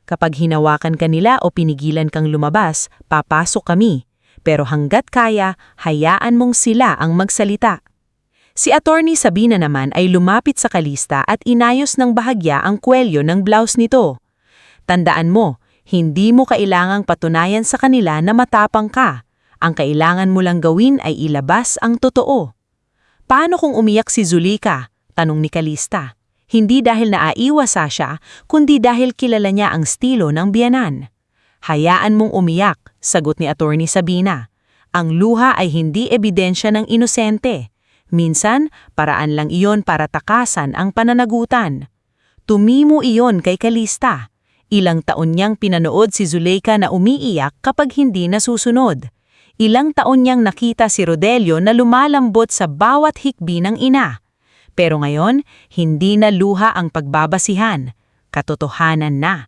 "Kapag hinawakan ka nila o pinigilan kang lumabas, papasok kami. Pero hanggat kaya, hayaan mong sila ang magsalita." Si Attorney Sabina naman ay lumapit sa Kalista at inayos ng bahagya ang kwelyo ng blouse nito. "Tandaan mo, hindi mo kailangang patunayan sa kanila na matapang ka. Ang kailangan mo lang gawin ay ilabas ang totoo." "Paano kung umiyak si Zulika?" tanong ni Kalista. Hindi dahil naaiwasa siya, kundi dahil kilala niya ang estilo ng biyanan. "Hayaan mong umiyak," sagot ni Attorney Sabina. "Ang luha ay hindi ebidensya ng inosente. Minsan, paraan lang iyon para takasan ang pananagutan." Tumimo iyon kay Kalista. Ilang taon niyang pinanood si Zuleika na umiiyak kapag hindi nasusunod. Ilang taon niyang nakita si Rodelio na lumalambot sa bawat hikbi ng ina. Pero ngayon, hindi na luha ang pagbabasihan. Katotohanan na.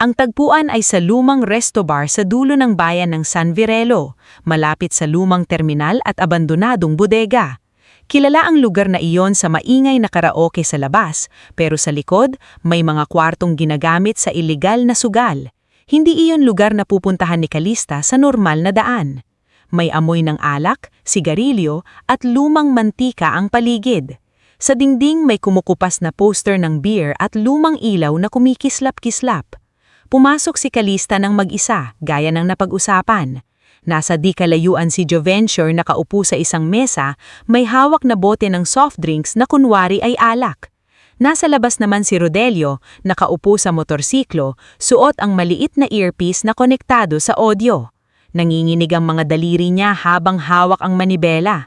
Ang tagpuan ay sa lumang resto bar sa dulo ng bayan ng San Virelo, malapit sa lumang terminal at abandonadong bodega. Kilala ang lugar na iyon sa maingay na karaoke sa labas, pero sa likod may mga kwartong ginagamit sa ilegal na sugal. Hindi iyon lugar na pupuntahan ni Kalista sa normal na daan. May amoy ng alak, sigarilyo at lumang mantika ang paligid. Sa dingding may kumukupas na poster ng beer at lumang ilaw na kumikislap-kislap. Pumasok si Kalista ng mag-isa, gaya ng napag-usapan. Nasa di kalayuan si Jovencio nakaupo sa isang mesa, may hawak na bote ng soft drinks na kunwari ay alak. Nasa labas naman si Rodelio, nakaupo sa motorsiklo, suot ang maliit na earpiece na konektado sa audio. Nanginginig ang mga daliri niya habang hawak ang manibela.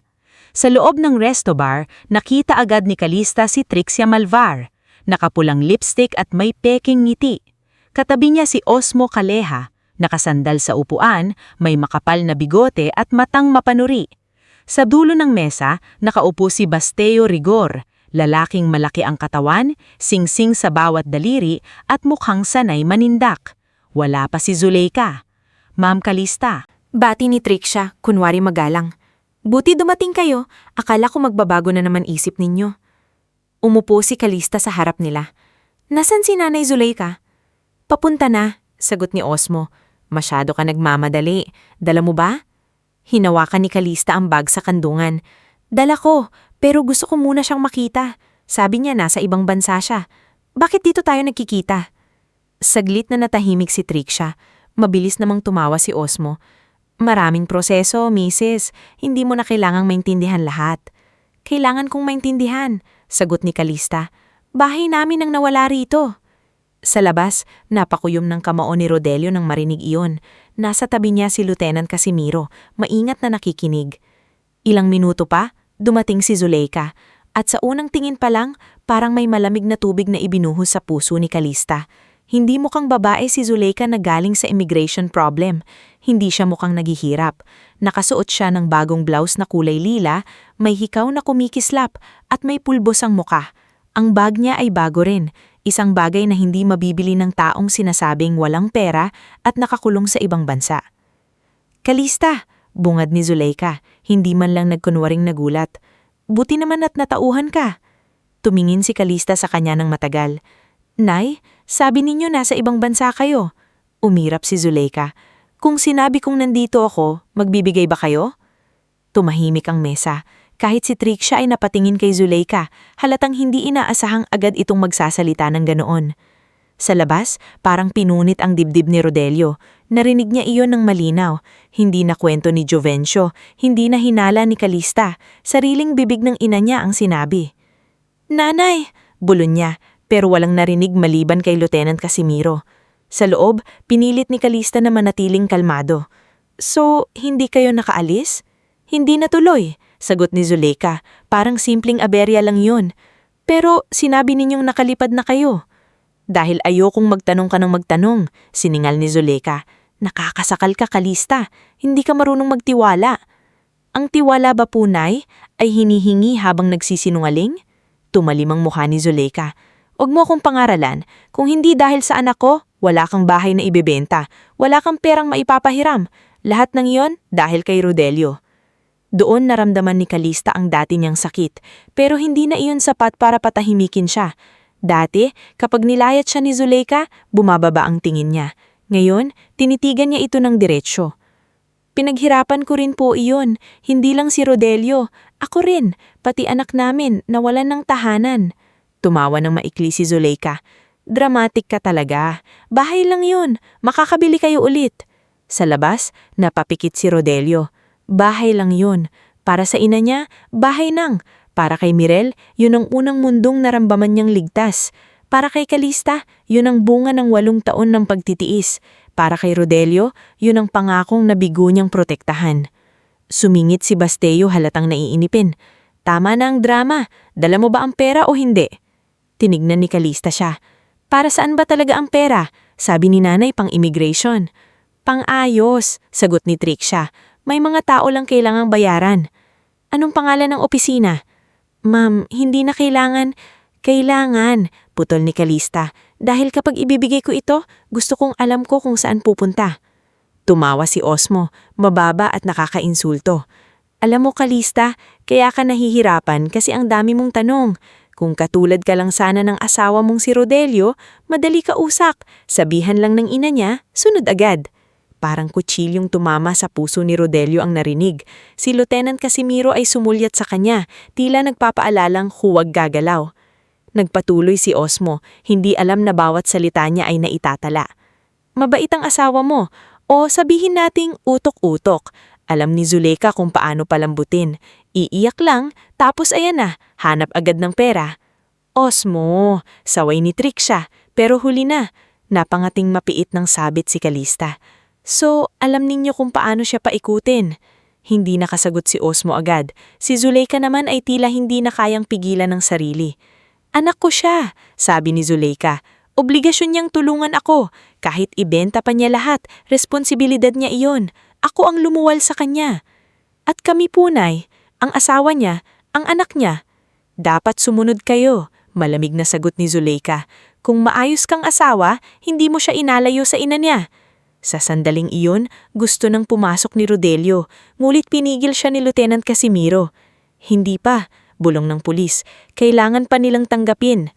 Sa loob ng resto bar, nakita agad ni Kalista si Trixia Malvar. Nakapulang lipstick at may peking ngiti. Katabi niya si Osmo Calleja. Nakasandal sa upuan, may makapal na bigote at matang mapanuri. Sa dulo ng mesa, nakaupo si Basteo Rigor, Lalaking malaki ang katawan, singsing sa bawat daliri at mukhang sanay manindak. Wala pa si Zuleika. Ma'am Kalista, Bati ni Trixia, kunwari magalang. Buti dumating kayo, akala ko magbabago na naman isip ninyo. Umupo si Kalista sa harap nila. Nasaan si Nanay Zuleika? Papunta na, sagot ni Osmo. Masyado ka nagmamadali. Dala mo ba? Hinawakan ni Kalista ang bag sa kandungan. Dala ko, pero gusto ko muna siyang makita. Sabi niya nasa ibang bansa siya. Bakit dito tayo nagkikita? Saglit na natahimik si Trixia. Mabilis namang tumawa si Osmo. Maraming proseso, misis. Hindi mo na kailangang maintindihan lahat. Kailangan kong maintindihan, sagot ni Kalista. Bahay namin ang nawala rito. Sa labas, napakuyom ng kamao ni Rodelio nang marinig iyon. Nasa tabi niya si Lieutenant Casimiro, maingat na nakikinig. Ilang minuto pa, dumating si Zuleika. At sa unang tingin pa lang, parang may malamig na tubig na ibinuhos sa puso ni Kalista. Hindi mukhang babae si Zuleika na galing sa immigration problem. Hindi siya mukhang naghihirap. Nakasuot siya ng bagong blouse na kulay lila, may hikaw na kumikislap at may pulbos ang muka. Ang bag niya ay bago rin, isang bagay na hindi mabibili ng taong sinasabing walang pera at nakakulong sa ibang bansa. Kalista, bungad ni Zuleika, hindi man lang nagkunwaring nagulat. Buti naman at natauhan ka. Tumingin si Kalista sa kanya ng matagal. Nay, sabi ninyo nasa ibang bansa kayo. Umirap si Zuleika. Kung sinabi kong nandito ako, magbibigay ba kayo? Tumahimik ang mesa. Kahit si Trixia ay napatingin kay Zuleika, halatang hindi inaasahang agad itong magsasalita ng ganoon. Sa labas, parang pinunit ang dibdib ni Rodelio. Narinig niya iyon ng malinaw. Hindi na kwento ni Jovencio, hindi na hinala ni Kalista. Sariling bibig ng ina niya ang sinabi. Nanay! Bulon niya, pero walang narinig maliban kay Lieutenant Casimiro. Sa loob, pinilit ni Kalista na manatiling kalmado. So, hindi kayo nakaalis? Hindi natuloy, sagot ni Zuleika. Parang simpleng aberya lang yun. Pero sinabi ninyong nakalipad na kayo. Dahil ayokong magtanong ka ng magtanong, siningal ni Zuleika. Nakakasakal ka, Kalista. Hindi ka marunong magtiwala. Ang tiwala ba po, Nay, ay hinihingi habang nagsisinungaling? Tumalim ang mukha ni Zuleika. Huwag mo akong pangaralan. Kung hindi dahil sa anak ko, wala kang bahay na ibebenta. Wala kang perang maipapahiram. Lahat ng iyon dahil kay Rodelio. Doon naramdaman ni Kalista ang dati niyang sakit, pero hindi na iyon sapat para patahimikin siya. Dati, kapag nilayat siya ni Zuleika, bumababa ang tingin niya. Ngayon, tinitigan niya ito ng diretsyo. Pinaghirapan ko rin po iyon, hindi lang si Rodelio. Ako rin, pati anak namin, nawalan ng tahanan. Tumawa ng maikli si Zuleika. Dramatic ka talaga. Bahay lang yun, makakabili kayo ulit. Sa labas, napapikit si Rodelio. Bahay lang yun. Para sa ina niya, bahay nang. Para kay Mirel, yun ang unang mundong naramdaman niyang ligtas. Para kay Kalista, yun ang bunga ng 8 taon ng pagtitiis. Para kay Rodelio, yun ang pangakong nabigo niyang protektahan. Sumingit si Basteo halatang naiinipin. Tama na ang drama. Dala mo ba ang pera o hindi? Tinignan ni Kalista siya. Para saan ba talaga ang pera? Sabi ni nanay pang-immigration. Pang-ayos, sagot ni Trixia. May mga tao lang kailangang bayaran. Anong pangalan ng opisina? Ma'am, hindi na kailangan. Kailangan, putol ni Kalista. Dahil kapag ibibigay ko ito, gusto kong alam ko kung saan pupunta. Tumawa si Osmo, mababa at nakakainsulto. Alam mo Kalista, kaya ka nahihirapan kasi ang dami mong tanong. Kung katulad ka lang sana ng asawa mong si Rodelio, madali ka usak. Sabihan lang ng ina niya, sunod agad. Parang kutsilyong tumama sa puso ni Rodelio ang narinig. Si Lieutenant Casimiro ay sumulyat sa kanya, tila nagpapaalalang huwag gagalaw. Nagpatuloy si Osmo, hindi alam na bawat salita niya ay naitatala. Mabait ang asawa mo, o sabihin nating utok-utok. Alam ni Zuleika kung paano palambutin. Iiyak lang, tapos ayan na, hanap agad ng pera. Osmo, saway ni Trixia, pero huli na. Napangating mapiit ng sabit si Kalista. So, alam ninyo kung paano siya paikutin. Hindi nakasagot si Osmo agad. Si Zuleika naman ay tila hindi na kayang pigilan ng sarili. Anak ko siya, sabi ni Zuleika. Obligasyon niyang tulungan ako. Kahit ibenta pa niya lahat, responsibilidad niya iyon. Ako ang lumuwal sa kanya. At kami punay, ang asawa niya, ang anak niya. Dapat sumunod kayo, malamig na sagot ni Zuleika. Kung maayos kang asawa, hindi mo siya inalayo sa ina niya. Sa sandaling iyon, gusto nang pumasok ni Rodelio, ngulit pinigil siya ni Lieutenant Casimiro. Hindi pa, bulong ng pulis, kailangan pa nilang tanggapin.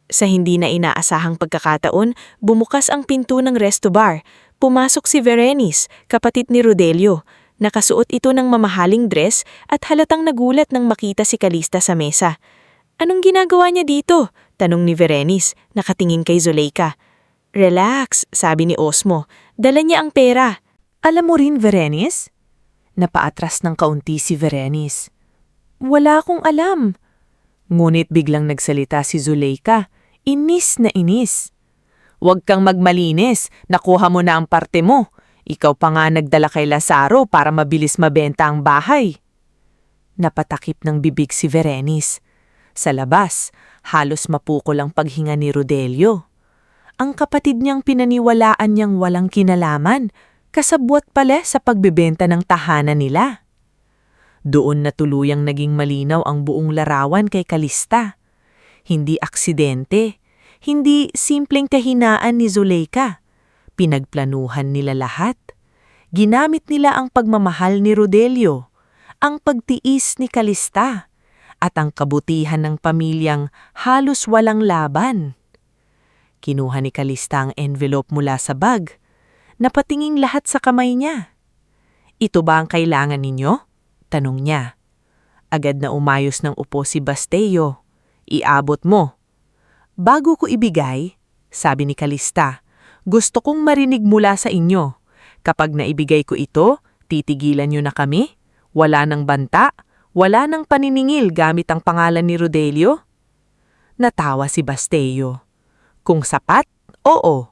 Sa hindi na inaasahang pagkakataon, bumukas ang pinto ng resto bar. Pumasok si Berenice, kapatid ni Rodelio. Nakasuot ito ng mamahaling dress at halatang nagulat nang makita si Calista sa mesa. Anong ginagawa niya dito? Tanong ni Berenice, nakatingin kay Zuleika. Relax, sabi ni Osmo. Dala niya ang pera. Alam mo rin, Berenice? Napaatras ng kaunti si Berenice. Wala akong alam. Ngunit biglang nagsalita si Zuleika. Inis na inis. Huwag kang magmalinis, nakuha mo na ang parte mo. Ikaw pa nga nagdala kay Lazaro para mabilis mabenta ang bahay. Napatakip ng bibig si Berenice. Sa labas, halos mapukol ang paghinga ni Rodelio. Ang kapatid niyang pinaniwalaan niyang walang kinalaman, kasabwat pala sa pagbebenta ng tahanan nila. Doon na tuluyang naging malinaw ang buong larawan kay Calista. Hindi aksidente, hindi simpleng kahinaan ni Zuleika. Pinagplanuhan nila lahat. Ginamit nila ang pagmamahal ni Rodelio, ang pagtiis ni Calista, at ang kabutihan ng pamilyang halos walang laban. Kinuha ni Calista ang envelope mula sa bag. Napatinging lahat sa kamay niya. Ito ba ang kailangan ninyo? Tanong niya. Agad na umayos ng upo si Basteo. Iabot mo. Bago ko ibigay, sabi ni Calista, gusto kong marinig mula sa inyo. Kapag naibigay ko ito, titigilan niyo na kami? Wala nang banta? Wala nang paniningil gamit ang pangalan ni Rodelio? Natawa si Basteo. Kung sapat, oo.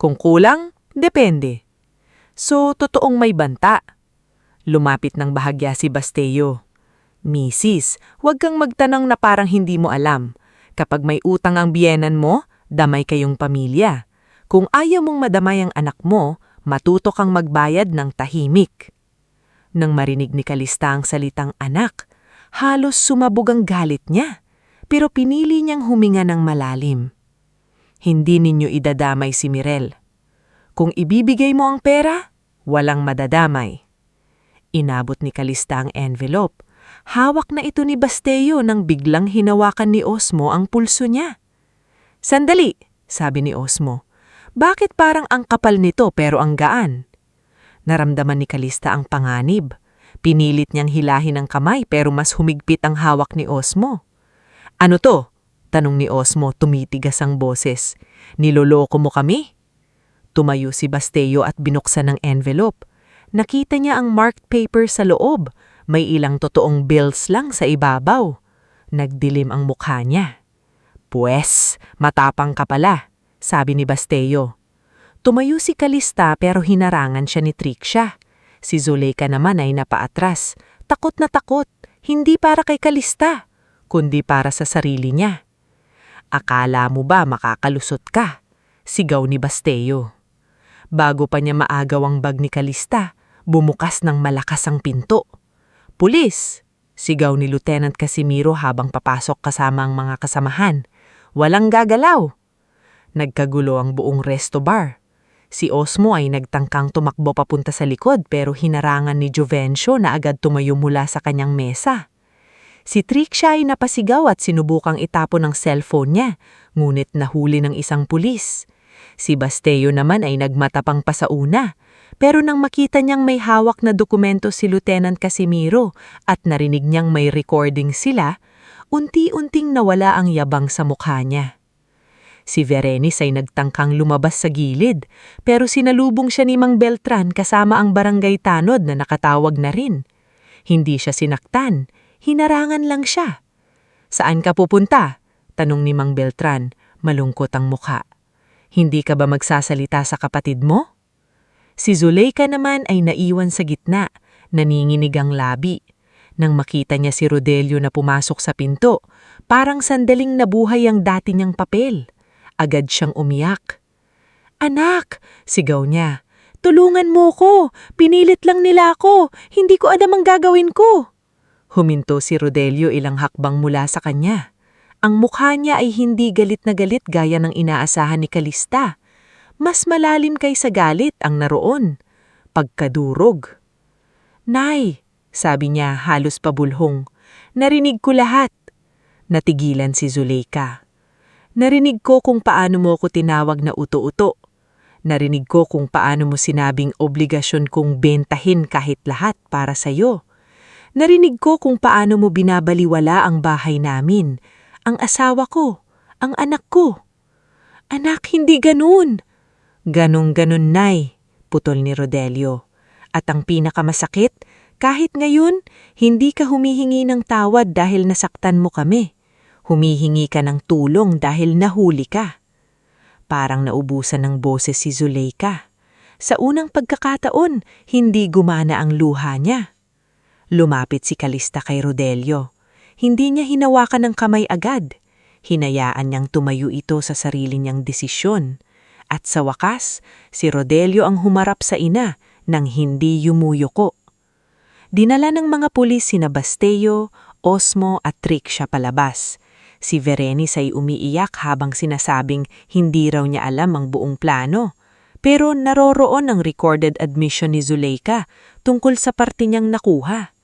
Kung kulang, depende. So, totoong may banta. Lumapit ng bahagya si Basteo. Misis, huwag kang magtanong na parang hindi mo alam. Kapag may utang ang biyenan mo, damay kayong pamilya. Kung ayaw mong madamay ang anak mo, matuto kang magbayad ng tahimik. Nang marinig ni Calista ang salitang anak, halos sumabog ang galit niya, pero pinili niyang huminga ng malalim. Hindi ninyo idadamay si Mirel. Kung ibibigay mo ang pera, walang madadamay. Inabot ni Calista ang envelope. Hawak na ito ni Basteo nang biglang hinawakan ni Osmo ang pulso niya. Sandali, sabi ni Osmo. Bakit parang ang kapal nito pero ang gaan? Naramdaman ni Calista ang panganib. Pinilit niyang hilahin ang kamay pero mas humigpit ang hawak ni Osmo. Ano to? Tanong ni Osmo, tumitigas ang boses. Niloloko mo kami? Tumayo si Basteo at binuksan ang envelope. Nakita niya ang marked paper sa loob. May ilang totoong bills lang sa ibabaw. Nagdilim ang mukha niya. Pwes, matapang ka pala, sabi ni Basteo. Tumayo si Calista pero hinarangan siya ni Trixia. Si Zuleika naman ay napaatras. Takot na takot, hindi para kay Calista, kundi para sa sarili niya. Akala mo ba makakalusot ka? Sigaw ni Basteo. Bago pa niya maagaw ang bag ni Calista, bumukas ng malakas ang pinto. Pulis! Sigaw ni Lieutenant Casimiro habang papasok kasama ang mga kasamahan. Walang gagalaw! Nagkagulo ang buong resto bar. Si Osmo ay nagtangkang tumakbo papunta sa likod pero hinarangan ni Jovencio na agad tumayo mula sa kanyang mesa. Si Trixia ay napasigaw at sinubukang itapon ang cellphone niya, ngunit nahuli ng isang pulis. Si Basteo naman ay nagmatapang pa sa una, pero nang makita niyang may hawak na dokumento si Lieutenant Casimiro at narinig niyang may recording sila, unti-unting nawala ang yabang sa mukha niya. Si Berenice ay nagtangkang lumabas sa gilid, pero sinalubong siya ni Mang Beltran kasama ang barangay tanod na nakatawag na rin. Hindi siya sinaktan, hinarangan lang siya. Saan ka pupunta? Tanong ni Mang Beltran, malungkot ang mukha. Hindi ka ba magsasalita sa kapatid mo? Si Zuleika naman ay naiwan sa gitna, naninginig ang labi. Nang makita niya si Rodelio na pumasok sa pinto, parang sandaling nabuhay ang dati niyang papel. Agad siyang umiyak. Anak! Sigaw niya. Tulungan mo ko! Pinilit lang nila ako! Hindi ko alam ang gagawin ko! Huminto si Rodelio ilang hakbang mula sa kanya. Ang mukha niya ay hindi galit na galit gaya ng inaasahan ni Kalista. Mas malalim kaysa galit ang naroon. Pagkadurog. "Nay," sabi niya halos pabulhong, "narinig ko lahat." Natigilan si Zuleika. "Narinig ko kung paano mo ko tinawag na uto-uto. Narinig ko kung paano mo sinabing obligasyon kong bentahin kahit lahat para sa'yo. Narinig ko kung paano mo binabaliwala ang bahay namin, ang asawa ko, ang anak ko." "Anak, hindi ganun." "Ganun-ganun, Nay," putol ni Rodelio. "At ang pinakamasakit, kahit ngayon, hindi ka humihingi ng tawad dahil nasaktan mo kami. Humihingi ka ng tulong dahil nahuli ka." Parang naubusan ng boses si Zuleika. Sa unang pagkakataon, hindi gumana ang luha niya. Lumapit si Kalista kay Rodelio. Hindi niya hinawakan ng kamay agad. Hinayaan niyang tumayo ito sa sarili niyang desisyon. At sa wakas, si Rodelio ang humarap sa ina nang hindi yumuyuko. Dinala ng mga pulis sina Basteo, Osmo at Trick siya palabas. Si Verenis ay umiiyak habang sinasabing hindi raw niya alam ang buong plano. Pero naroroon ang recorded admission ni Zuleika tungkol sa parte niyang nakuha.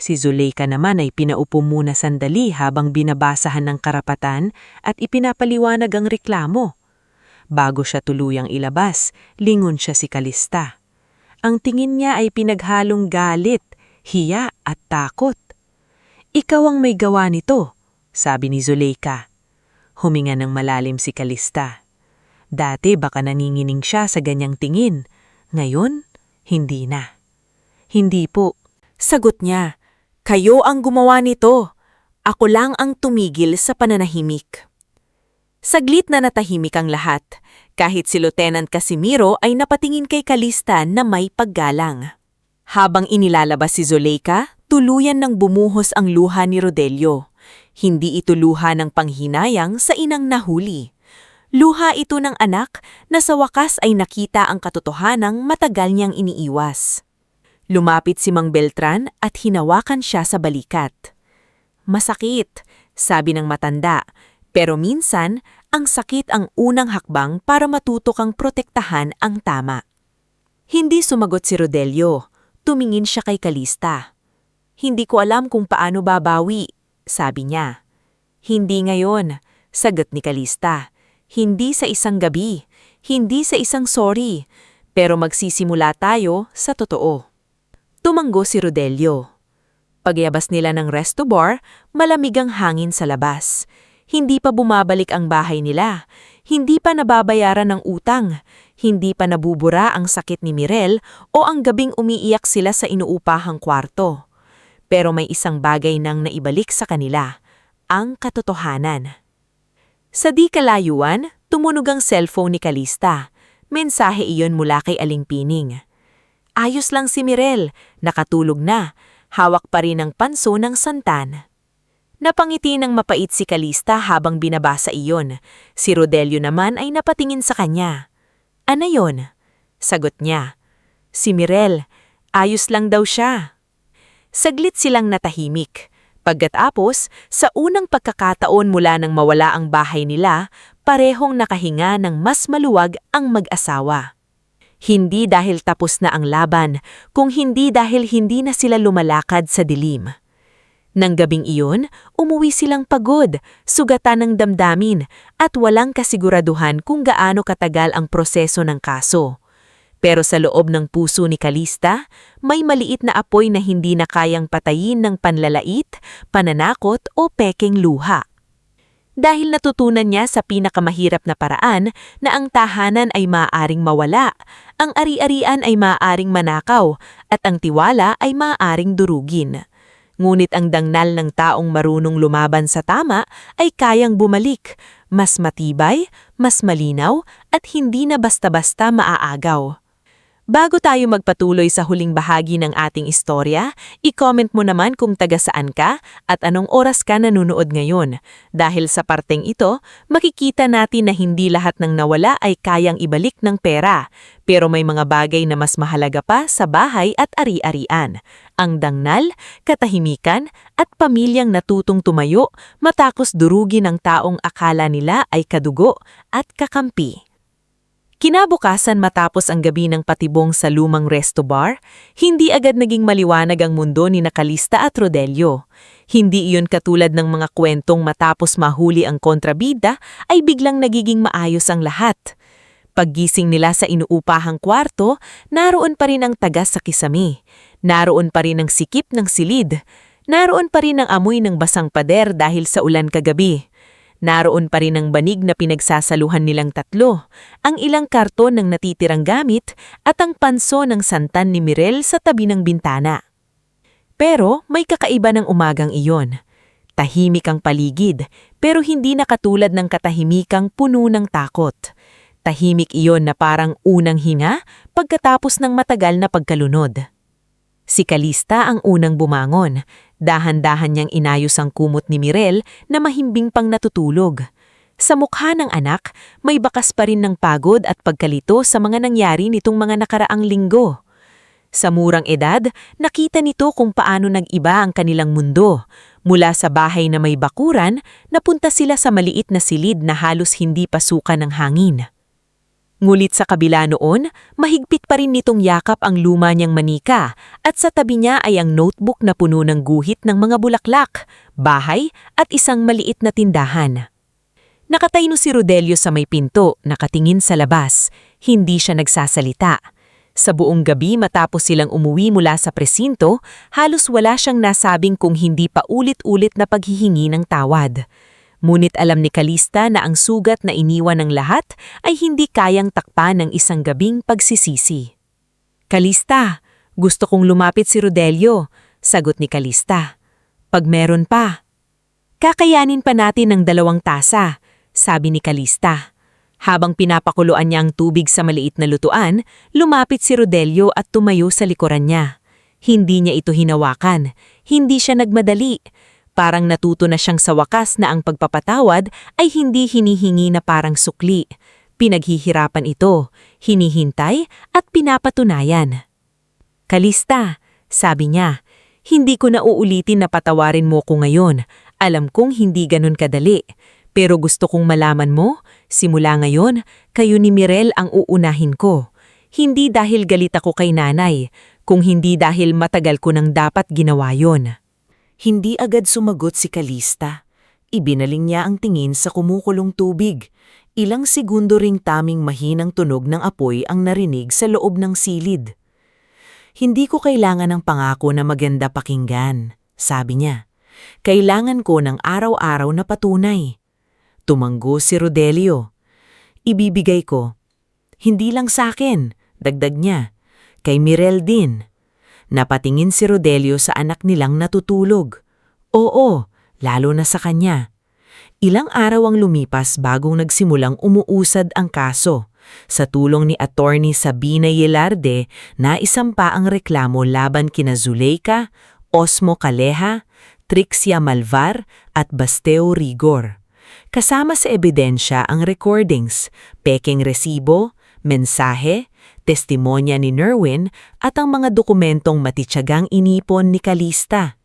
Si Zuleika naman ay pinaupo muna sandali habang binabasahan ng karapatan at ipinapaliwanag ang reklamo. Bago siya tuluyang ilabas, lingon siya si Kalista. Ang tingin niya ay pinaghalong galit, hiya at takot. "Ikaw ang may gawa nito," sabi ni Zuleika. Huminga ng malalim si Kalista. Dati baka naningining siya sa ganyang tingin. Ngayon, hindi na. "Hindi po," sagot niya. "Kayo ang gumawa nito. Ako lang ang tumigil sa pananahimik." Saglit na natahimik ang lahat, kahit si Lieutenant Casimiro ay napatingin kay Kalista na may paggalang. Habang inilalabas si Zuleika, tuluyan ng bumuhos ang luha ni Rodelio. Hindi ito luha ng panghinayang sa inang nahuli. Luha ito ng anak na sa wakas ay nakita ang katotohanang matagal niyang iniiwas. Lumapit si Mang Beltran at hinawakan siya sa balikat. "Masakit," sabi ng matanda, pero minsan ang sakit ang unang hakbang para matuto kang protektahan ang tama. Hindi sumagot si Rodelio. Tumingin siya kay Kalista. "Hindi ko alam kung paano babawi," sabi niya. "Hindi ngayon," sagot ni Kalista. "Hindi sa isang gabi, hindi sa isang sorry, pero magsisimula tayo sa totoo." Tumanggo si Rodelio. Pagyabas nila ng resto bar, malamig ang hangin sa labas. Hindi pa bumabalik ang bahay nila. Hindi pa nababayaran ng utang. Hindi pa nabubura ang sakit ni Mirel o ang gabing umiiyak sila sa inuupahang kwarto. Pero may isang bagay nang naibalik sa kanila, ang katotohanan. Sa di kalayuan, tumunog ang cellphone ni Kalista. Mensahe iyon mula kay Aling Pining. "Ayos lang si Mirel, nakatulog na. Hawak pa rin ang panso ng santan." Napangiti ng mapait si Kalista habang binabasa iyon. Si Rodelio naman ay napatingin sa kanya. "Ano yon?" sagot niya. "Si Mirel, ayos lang daw siya." Saglit silang natahimik. Pagkatapos, sa unang pagkakataon mula nang mawala ang bahay nila, parehong nakahinga ng mas maluwag ang mag-asawa. Hindi dahil tapos na ang laban, kung hindi dahil hindi na sila lumalakad sa dilim. Nang gabing iyon, umuwi silang pagod, sugatan ng damdamin, at walang kasiguraduhan kung gaano katagal ang proseso ng kaso. Pero sa loob ng puso ni Kalista, may maliit na apoy na hindi na kayang patayin ng panlalait, pananakot o pekeng luha. Dahil natutunan niya sa pinakamahirap na paraan na ang tahanan ay maaaring mawala, ang ari-arian ay maaaring manakaw, at ang tiwala ay maaaring durugin. Ngunit ang dangnal ng taong marunong lumaban sa tama ay kayang bumalik, mas matibay, mas malinaw, at hindi na basta-basta maaagaw. Bago tayo magpatuloy sa huling bahagi ng ating istorya, i-comment mo naman kung taga saan ka at anong oras ka nanonood ngayon. Dahil sa parteng ito, makikita natin na hindi lahat ng nawala ay kayang ibalik ng pera. Pero may mga bagay na mas mahalaga pa sa bahay at ari-arian. Ang dangnal, katahimikan at pamilyang natutong tumayo matapos durugin ng taong akala nila ay kadugo at kakampi. Kinabukasan matapos ang gabi ng patibong sa lumang resto bar, hindi agad naging maliwanag ang mundo ni Calista at Rodelio. Hindi iyon katulad ng mga kwentong matapos mahuli ang kontrabida ay biglang nagiging maayos ang lahat. Paggising nila sa inuupahang kwarto, naroon pa rin ang tagas sa kisame. Naroon pa rin ang sikip ng silid. Naroon pa rin ang amoy ng basang pader dahil sa ulan kagabi. Naroon pa rin ang banig na pinagsasaluhan nilang tatlo, ang ilang karton ng natitirang gamit at ang panso ng santan ni Mirel sa tabi ng bintana. Pero may kakaiba ng umagang iyon. Tahimik ang paligid, pero hindi na katulad ng katahimikang puno ng takot. Tahimik iyon na parang unang hinga pagkatapos ng matagal na pagkalunod. Si Calista ang unang bumangon. Dahan-dahan niyang inayos ang kumot ni Mirel na mahimbing pang natutulog. Sa mukha ng anak, may bakas pa rin ng pagod at pagkalito sa mga nangyari nitong mga nakaraang linggo. Sa murang edad, nakita nito kung paano nag-iba ang kanilang mundo. Mula sa bahay na may bakuran, napunta sila sa maliit na silid na halos hindi pasukan ng hangin. Ngulit sa kabila noon, mahigpit pa rin nitong yakap ang luma niyang manika at sa tabi niya ay ang notebook na puno ng guhit ng mga bulaklak, bahay at isang maliit na tindahan. Nakatayo si Rodelio sa may pinto, nakatingin sa labas. Hindi siya nagsasalita. Sa buong gabi matapos silang umuwi mula sa presinto, halos wala siyang nasabing kung hindi pa ulit-ulit na paghihingi ng tawad. Ngunit alam ni Calista na ang sugat na iniwan ng lahat ay hindi kayang takpan ng isang gabing pagsisisi. "Calista, gusto kong lumapit si Rodelio," sagot ni Calista. "Pag meron pa." "Kakayanin pa natin ng 2 tasa," sabi ni Calista. Habang pinapakuluan niya ang tubig sa maliit na lutuan, lumapit si Rodelio at tumayo sa likuran niya. Hindi niya ito hinawakan, hindi siya nagmadali. Parang natuto na siyang sa wakas na ang pagpapatawad ay hindi hinihingi na parang sukli. Pinaghihirapan ito, hinihintay at pinapatunayan. "Calista," sabi niya, "hindi ko na uulitin na patawarin mo ko ngayon. Alam kong hindi ganun kadali. Pero gusto kong malaman mo, simula ngayon, kayo ni Mirel ang uunahin ko. Hindi dahil galit ako kay nanay, kung hindi dahil matagal ko nang dapat ginawa yon." Hindi agad sumagot si Calista. Ibinaling niya ang tingin sa kumukulong tubig. Ilang segundo ring taming mahinang tunog ng apoy ang narinig sa loob ng silid. "Hindi ko kailangan ng pangako na maganda pakinggan," sabi niya. "Kailangan ko ng araw-araw na patunay." Tumanggo si Rodelio. "Ibibigay ko. Hindi lang sa akin," dagdag niya. "Kay Mirel din." Napatingin si Rodelio sa anak nilang natutulog. Oo, lalo na sa kanya. Ilang araw ang lumipas bagong nagsimulang umuusad ang kaso. Sa tulong ni Attorney Sabina Yelarde, naisampa ang reklamo laban kina Zuleika, Osmo Caleja, Trixia Malvar at Basteo Rigor. Kasama sa ebidensya ang recordings, pekeng resibo, mensahe, testimonya ni Nerwin at ang mga dokumentong matityagang inipon ni Calista.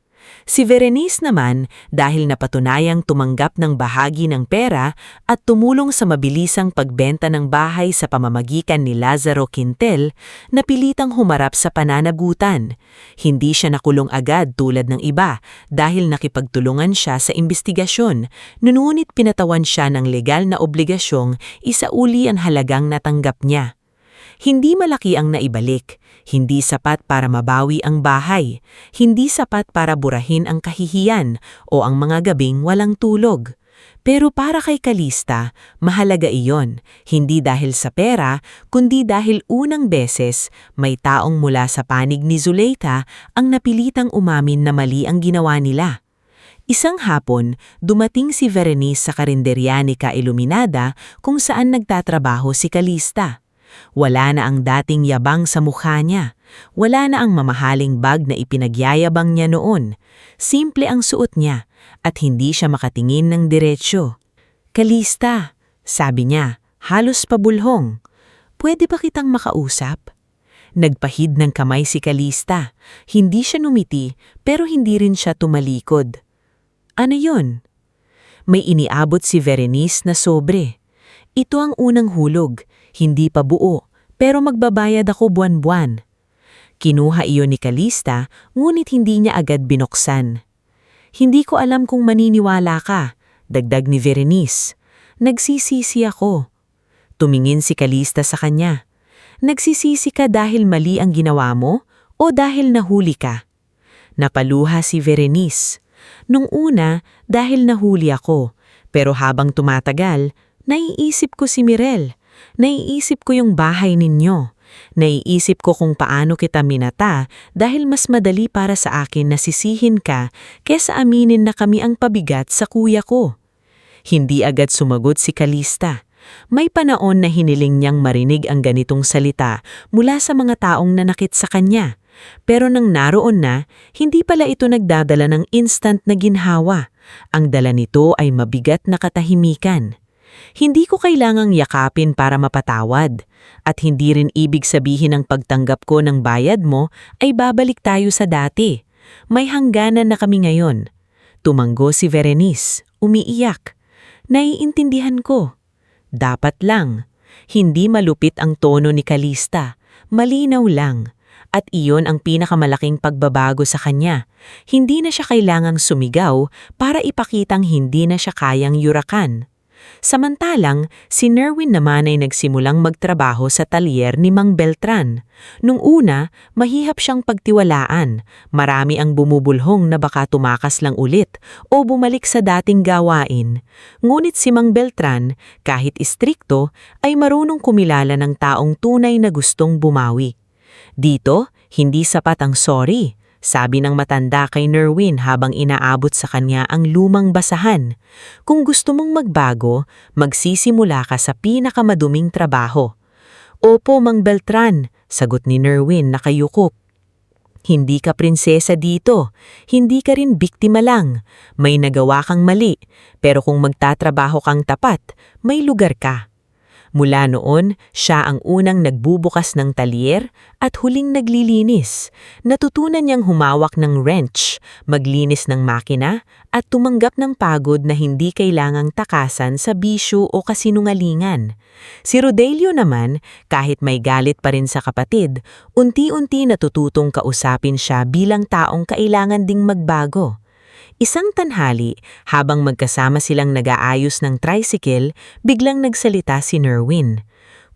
Si Berenice naman dahil napatunayang tumanggap ng bahagi ng pera at tumulong sa mabilisang pagbenta ng bahay sa pamamagitan ni Lazaro Quintel, napilitang humarap sa pananagutan. Hindi siya nakulong agad tulad ng iba dahil nakipagtulungan siya sa imbestigasyon, ngunit pinatawan siya ng legal na obligasyong isauli ang halagang natanggap niya. Hindi malaki ang naibalik, hindi sapat para mabawi ang bahay, hindi sapat para burahin ang kahihiyan o ang mga gabing walang tulog. Pero para kay Calista, mahalaga iyon, hindi dahil sa pera, kundi dahil unang beses may taong mula sa panig ni Zuleika ang napilitang umamin na mali ang ginawa nila. Isang hapon, dumating si Berenice sa karinderya ni Ka Iluminada kung saan nagtatrabaho si Calista. Wala na ang dating yabang sa mukha niya. Wala na ang mamahaling bag na ipinagyayabang niya noon. Simple ang suot niya at hindi siya makatingin ng diretsyo. "Kalista," sabi niya, halos pabulhong. "Pwede ba kitang makausap?" Nagpahid ng kamay si Kalista. Hindi siya numiti pero hindi rin siya tumalikod. "Ano yun?" May iniabot si Berenice na sobre. "Ito ang unang hulog, hindi pa buo, pero magbabayad ako buwan-buwan." Kinuha iyon ni Kalista, ngunit hindi niya agad binuksan. "Hindi ko alam kung maniniwala ka," dagdag ni Berenice. "Nagsisisi ako." Tumingin si Kalista sa kanya. "Nagsisisi ka dahil mali ang ginawa mo o dahil nahuli ka?" Napaluha si Berenice. "Nung una, dahil nahuli ako. Pero habang tumatagal, naiisip ko si Mirel. Naiisip ko yung bahay ninyo. Naiisip ko kung paano kita minata dahil mas madali para sa akin na sisihin ka kesa aminin na kami ang pabigat sa kuya ko." Hindi agad sumagot si Kalista. May panahon na hiniling niyang marinig ang ganitong salita mula sa mga taong nanakit sa kanya. Pero nang naroon na, hindi pala ito nagdadala ng instant na ginhawa. Ang dala nito ay mabigat na katahimikan. "Hindi ko kailangang yakapin para mapatawad. At hindi rin ibig sabihin ng pagtanggap ko ng bayad mo ay babalik tayo sa dati. May hangganan na kami ngayon." Tumanggo si Berenice, umiiyak. "Naiintindihan ko." Dapat lang. Hindi malupit ang tono ni Kalista. Malinaw lang. At iyon ang pinakamalaking pagbabago sa kanya. Hindi na siya kailangang sumigaw para ipakitang hindi na siya kayang yurakan. Samantalang, si Nerwin naman ay nagsimulang magtrabaho sa talyer ni Mang Beltran. Nung una, mahihap siyang pagtiwalaan. Marami ang bumubulhong na baka tumakas lang ulit o bumalik sa dating gawain. Ngunit si Mang Beltran, kahit istrikto, ay marunong kumilala ng taong tunay na gustong bumawi. "Dito, hindi sapat ang sorry," sabi ng matanda kay Nerwin habang inaabot sa kanya ang lumang basahan. "Kung gusto mong magbago, magsisimula ka sa pinakamaduming trabaho." "Opo, Mang Beltran," sagot ni Nerwin nakayuko. "Hindi ka prinsesa dito. Hindi ka rin biktima lang. May nagawa kang mali, pero kung magtatrabaho kang tapat, may lugar ka." Mula noon, siya ang unang nagbubukas ng talyer at huling naglilinis. Natutunan niyang humawak ng wrench, maglinis ng makina, at tumanggap ng pagod na hindi kailangang takasan sa bisyo o kasinungalingan. Si Rodelio naman, kahit may galit pa rin sa kapatid, unti-unti natututong kausapin siya bilang taong kailangan ding magbago. Isang tanghali, habang magkasama silang nag-aayos ng tricycle, biglang nagsalita si Nerwin.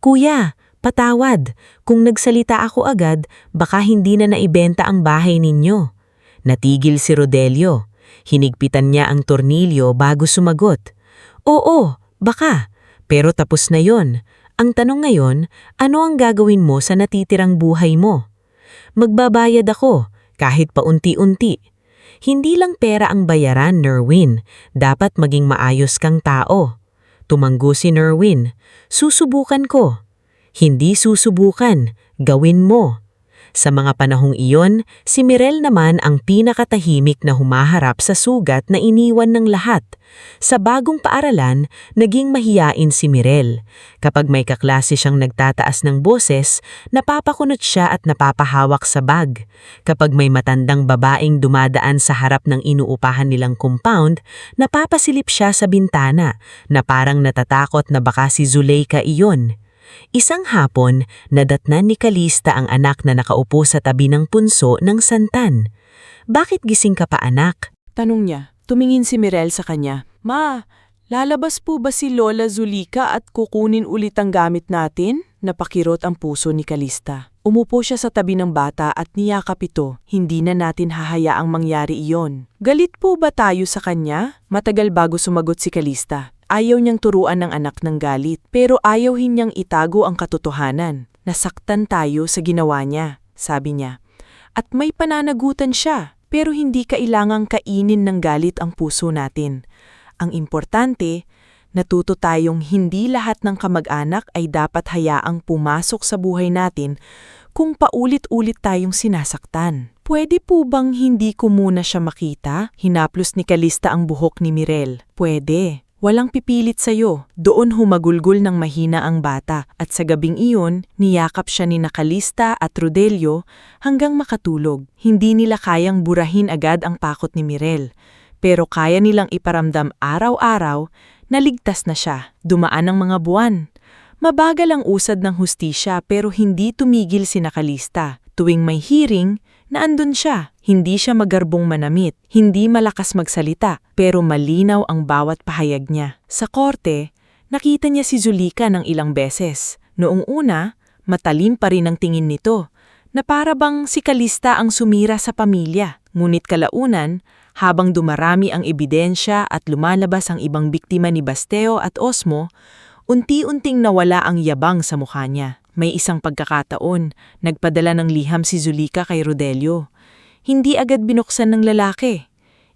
"Kuya, patawad. Kung nagsalita ako agad, baka hindi na naibenta ang bahay ninyo." Natigil si Rodelio. Hinigpitan niya ang tornilyo bago sumagot. "Oo, baka. Pero tapos na yon. Ang tanong ngayon, ano ang gagawin mo sa natitirang buhay mo?" "Magbabayad ako, kahit paunti-unti." "Hindi lang pera ang bayaran, Nerwin. Dapat maging maayos kang tao." Tumanggo si Nerwin. "Susubukan ko." "Hindi susubukan, gawin mo." Sa mga panahong iyon, si Mirel naman ang pinakatahimik na humaharap sa sugat na iniwan ng lahat. Sa bagong paaralan, naging mahiyain si Mirel. Kapag may kaklase siyang nagtataas ng boses, napapakunot siya at napapahawak sa bag. Kapag may matandang babaeng dumadaan sa harap ng inuupahan nilang compound, napapasilip siya sa bintana na parang natatakot na baka si Zuleika iyon. Isang hapon, nadatnan ni Kalista ang anak na nakaupo sa tabi ng punso ng santan. "Bakit gising ka pa, anak?" Tanong niya. Tumingin si Mirel sa kanya. "Ma, lalabas po ba si Lola Zuleika at kukunin ulit ang gamit natin?" Napakirot ang puso ni Kalista. Umupo siya sa tabi ng bata at niyakap ito. "Hindi na natin hahayaang mangyari iyon." "Galit po ba tayo sa kanya?" Matagal bago sumagot si Kalista. Ayaw niyang turuan ng anak ng galit, pero ayaw niyang itago ang katotohanan. "Nasaktan tayo sa ginawa niya," sabi niya. "At may pananagutan siya, pero hindi kailangang kainin ng galit ang puso natin. Ang importante, Natuto tayong hindi lahat ng kamag-anak ay dapat hayaang pumasok sa buhay natin kung paulit-ulit tayong sinasaktan. Pwede po bang hindi ko muna siya makita? Hinaplos ni Calista ang buhok ni Mirel. Pwede. Walang pipilit sa'yo. Doon humagulgol ng mahina ang bata at sa gabing iyon, niyakap siya ni Calista at Rodelio hanggang makatulog. Hindi nila kayang burahin agad ang pakot ni Mirel, pero kaya nilang iparamdam araw-araw na ligtas na siya. Dumaan ang mga buwan. Mabagal ang usad ng hustisya pero hindi tumigil si Calista. Tuwing may hearing, naandun siya. Hindi siya magarbong manamit, hindi malakas magsalita, pero malinaw ang bawat pahayag niya. Sa korte, nakita niya si Zulika ng ilang beses. Noong una, matalim pa rin ang tingin nito, na para bang si Calista ang sumira sa pamilya. Ngunit kalaunan, habang dumarami ang ebidensya at lumalabas ang ibang biktima ni Basteo at Osmo, unti-unting nawala ang yabang sa mukha niya. May isang pagkakataon, nagpadala ng liham si Zulika kay Rodelio. Hindi agad binuksan ng lalaki.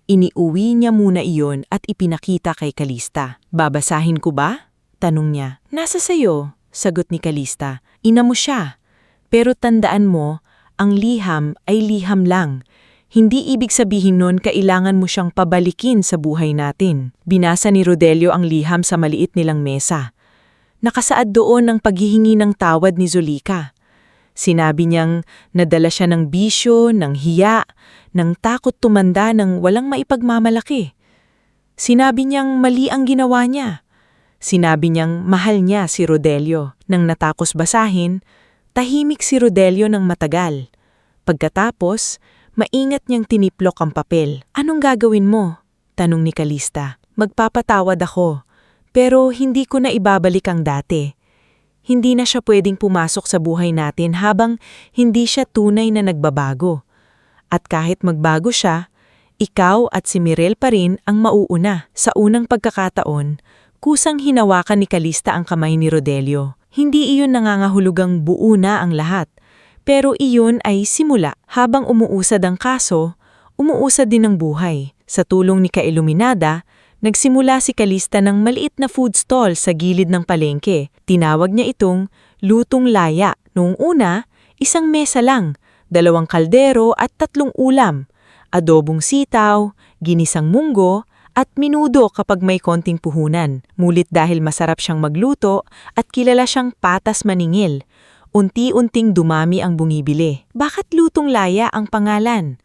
Iniuwi niya muna iyon at ipinakita kay Calista. Babasahin ko ba? Tanong niya. Nasa sayo, sagot ni Calista. Ina mo siya. Pero tandaan mo, ang liham ay liham lang. Hindi ibig sabihin nun kailangan mo siyang pabalikin sa buhay natin. Binasa ni Rodelio ang liham sa maliit nilang mesa. Nakasaad doon ang paghihingi ng tawad ni Zulika. Sinabi niyang nadala siya ng bisyo, ng hiya, ng takot tumanda ng walang maipagmamalaki. Sinabi niyang mali ang ginawa niya. Sinabi niyang mahal niya si Rodelio. Nang natakos basahin, tahimik si Rodelio ng matagal. Pagkatapos, maingat niyang tiniplok ang papel. Anong gagawin mo? Tanong ni Calista. Magpapatawad ako, pero hindi ko na ibabalik ang dati. Hindi na siya pwedeng pumasok sa buhay natin habang hindi siya tunay na nagbabago. At kahit magbago siya, ikaw at si Mirel pa rin ang mauuna. Sa unang pagkakataon, kusang hinawakan ni Calista ang kamay ni Rodelio. Hindi iyon nangangahulugang buo na ang lahat, pero iyon ay simula. Habang umuusad ang kaso, umuusad din ang buhay. Sa tulong ni Ka-Iluminada, nagsimula si Calista ng maliit na food stall sa gilid ng palengke. Tinawag niya itong Lutong Laya. Noong una, isang mesa lang, 2 kaldero at 3 ulam, adobong sitaw, ginisang munggo, at minudo kapag may konting puhunan. Mulit dahil masarap siyang magluto at kilala siyang patas maningil. Unti-unting dumami ang bumibili. Bakit Lutong Laya ang pangalan?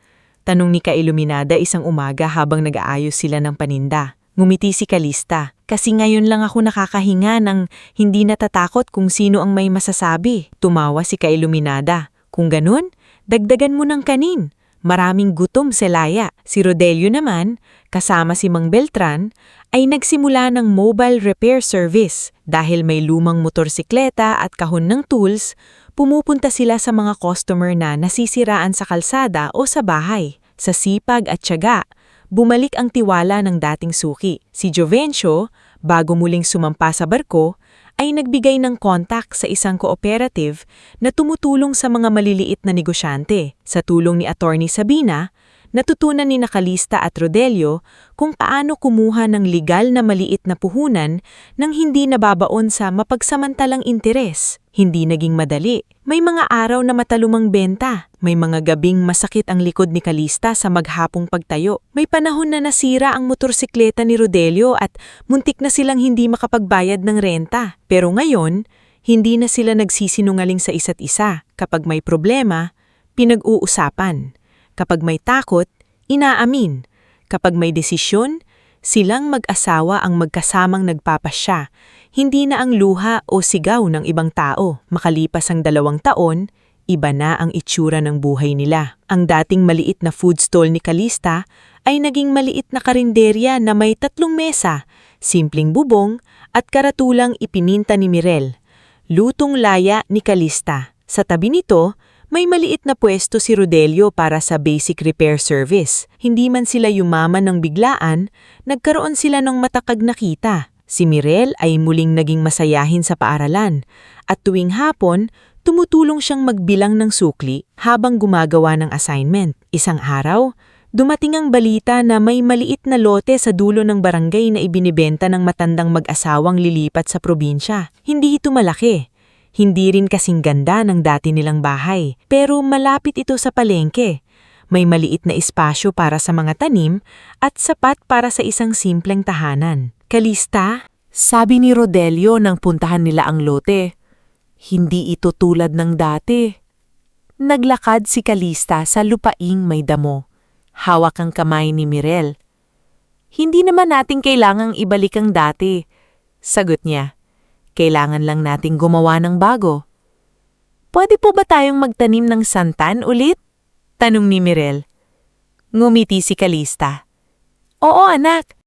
Tanong ni Ka-Iluminada isang umaga habang nag-aayos sila ng paninda. Ngumiti si Calista. Kasi ngayon lang ako nakakahinga ng hindi natatakot kung sino ang may masasabi. Tumawa si Ka-Iluminada. Kung ganun, dagdagan mo ng kanin. Maraming gutom si Laya. Si Rodelio naman, kasama si Mang Beltran, ay nagsimula ng mobile repair service. Dahil may lumang motorsikleta at kahon ng tools, pumupunta sila sa mga customer na nasisiraan sa kalsada o sa bahay. Sa sipag at tiyaga, bumalik ang tiwala ng dating suki. Si Jovencio, bago muling sumampa sa barko, ay nagbigay ng contact sa isang cooperative na tumutulong sa mga maliliit na negosyante. Sa tulong ni Attorney Sabina, natutunan ni Calista at Rodelio kung paano kumuha ng legal na maliit na puhunan nang hindi nababaon sa mapagsamantalang interes. Hindi naging madali. May mga araw na matalumang benta. May mga gabing masakit ang likod ni Calista sa maghapong pagtayo. May panahon na nasira ang motorsikleta ni Rodelio at muntik na silang hindi makapagbayad ng renta. Pero ngayon, hindi na sila nagsisinungaling sa isa't isa. Kapag may problema, pinag-uusapan. Kapag may takot, inaamin. Kapag may desisyon, silang mag-asawa ang magkasamang nagpapasya. Hindi na ang luha o sigaw ng ibang tao. Makalipas ang 2 taon, iba na ang itsura ng buhay nila. Ang dating maliit na food stall ni Calista ay naging maliit na karinderya na may 3 mesa, simpleng bubong at karatulang ipininta ni Mirel. Lutong Laya ni Calista. Sa tabi nito, may maliit na pwesto si Rodelio para sa basic repair service. Hindi man sila yumaman ng biglaan, nagkaroon sila ng matakag na kita. Si Mirel ay muling naging masayahin sa paaralan at tuwing hapon, tumutulong siyang magbilang ng sukli habang gumagawa ng assignment. Isang araw, Dumating ang balita na may maliit na lote sa dulo ng barangay na ibinibenta ng matandang mag-asawang lilipat sa probinsya. Hindi ito malaki. Hindi rin kasing ganda ng dati nilang bahay, pero malapit ito sa palengke. May maliit na espasyo para sa mga tanim at sapat para sa isang simpleng tahanan. Kalista, Sabi ni Rodelio nang puntahan nila ang lote, hindi ito tulad ng dati. Naglakad si Kalista sa lupaing may damo. Hawak ang kamay ni Mirel. Hindi naman natin kailangang ibalik ang dati. Sagot niya, kailangan lang nating gumawa ng bago. Pwede po ba tayong magtanim ng santan ulit? Tanong ni Mirel. Ngumiti si Kalista. Oo anak,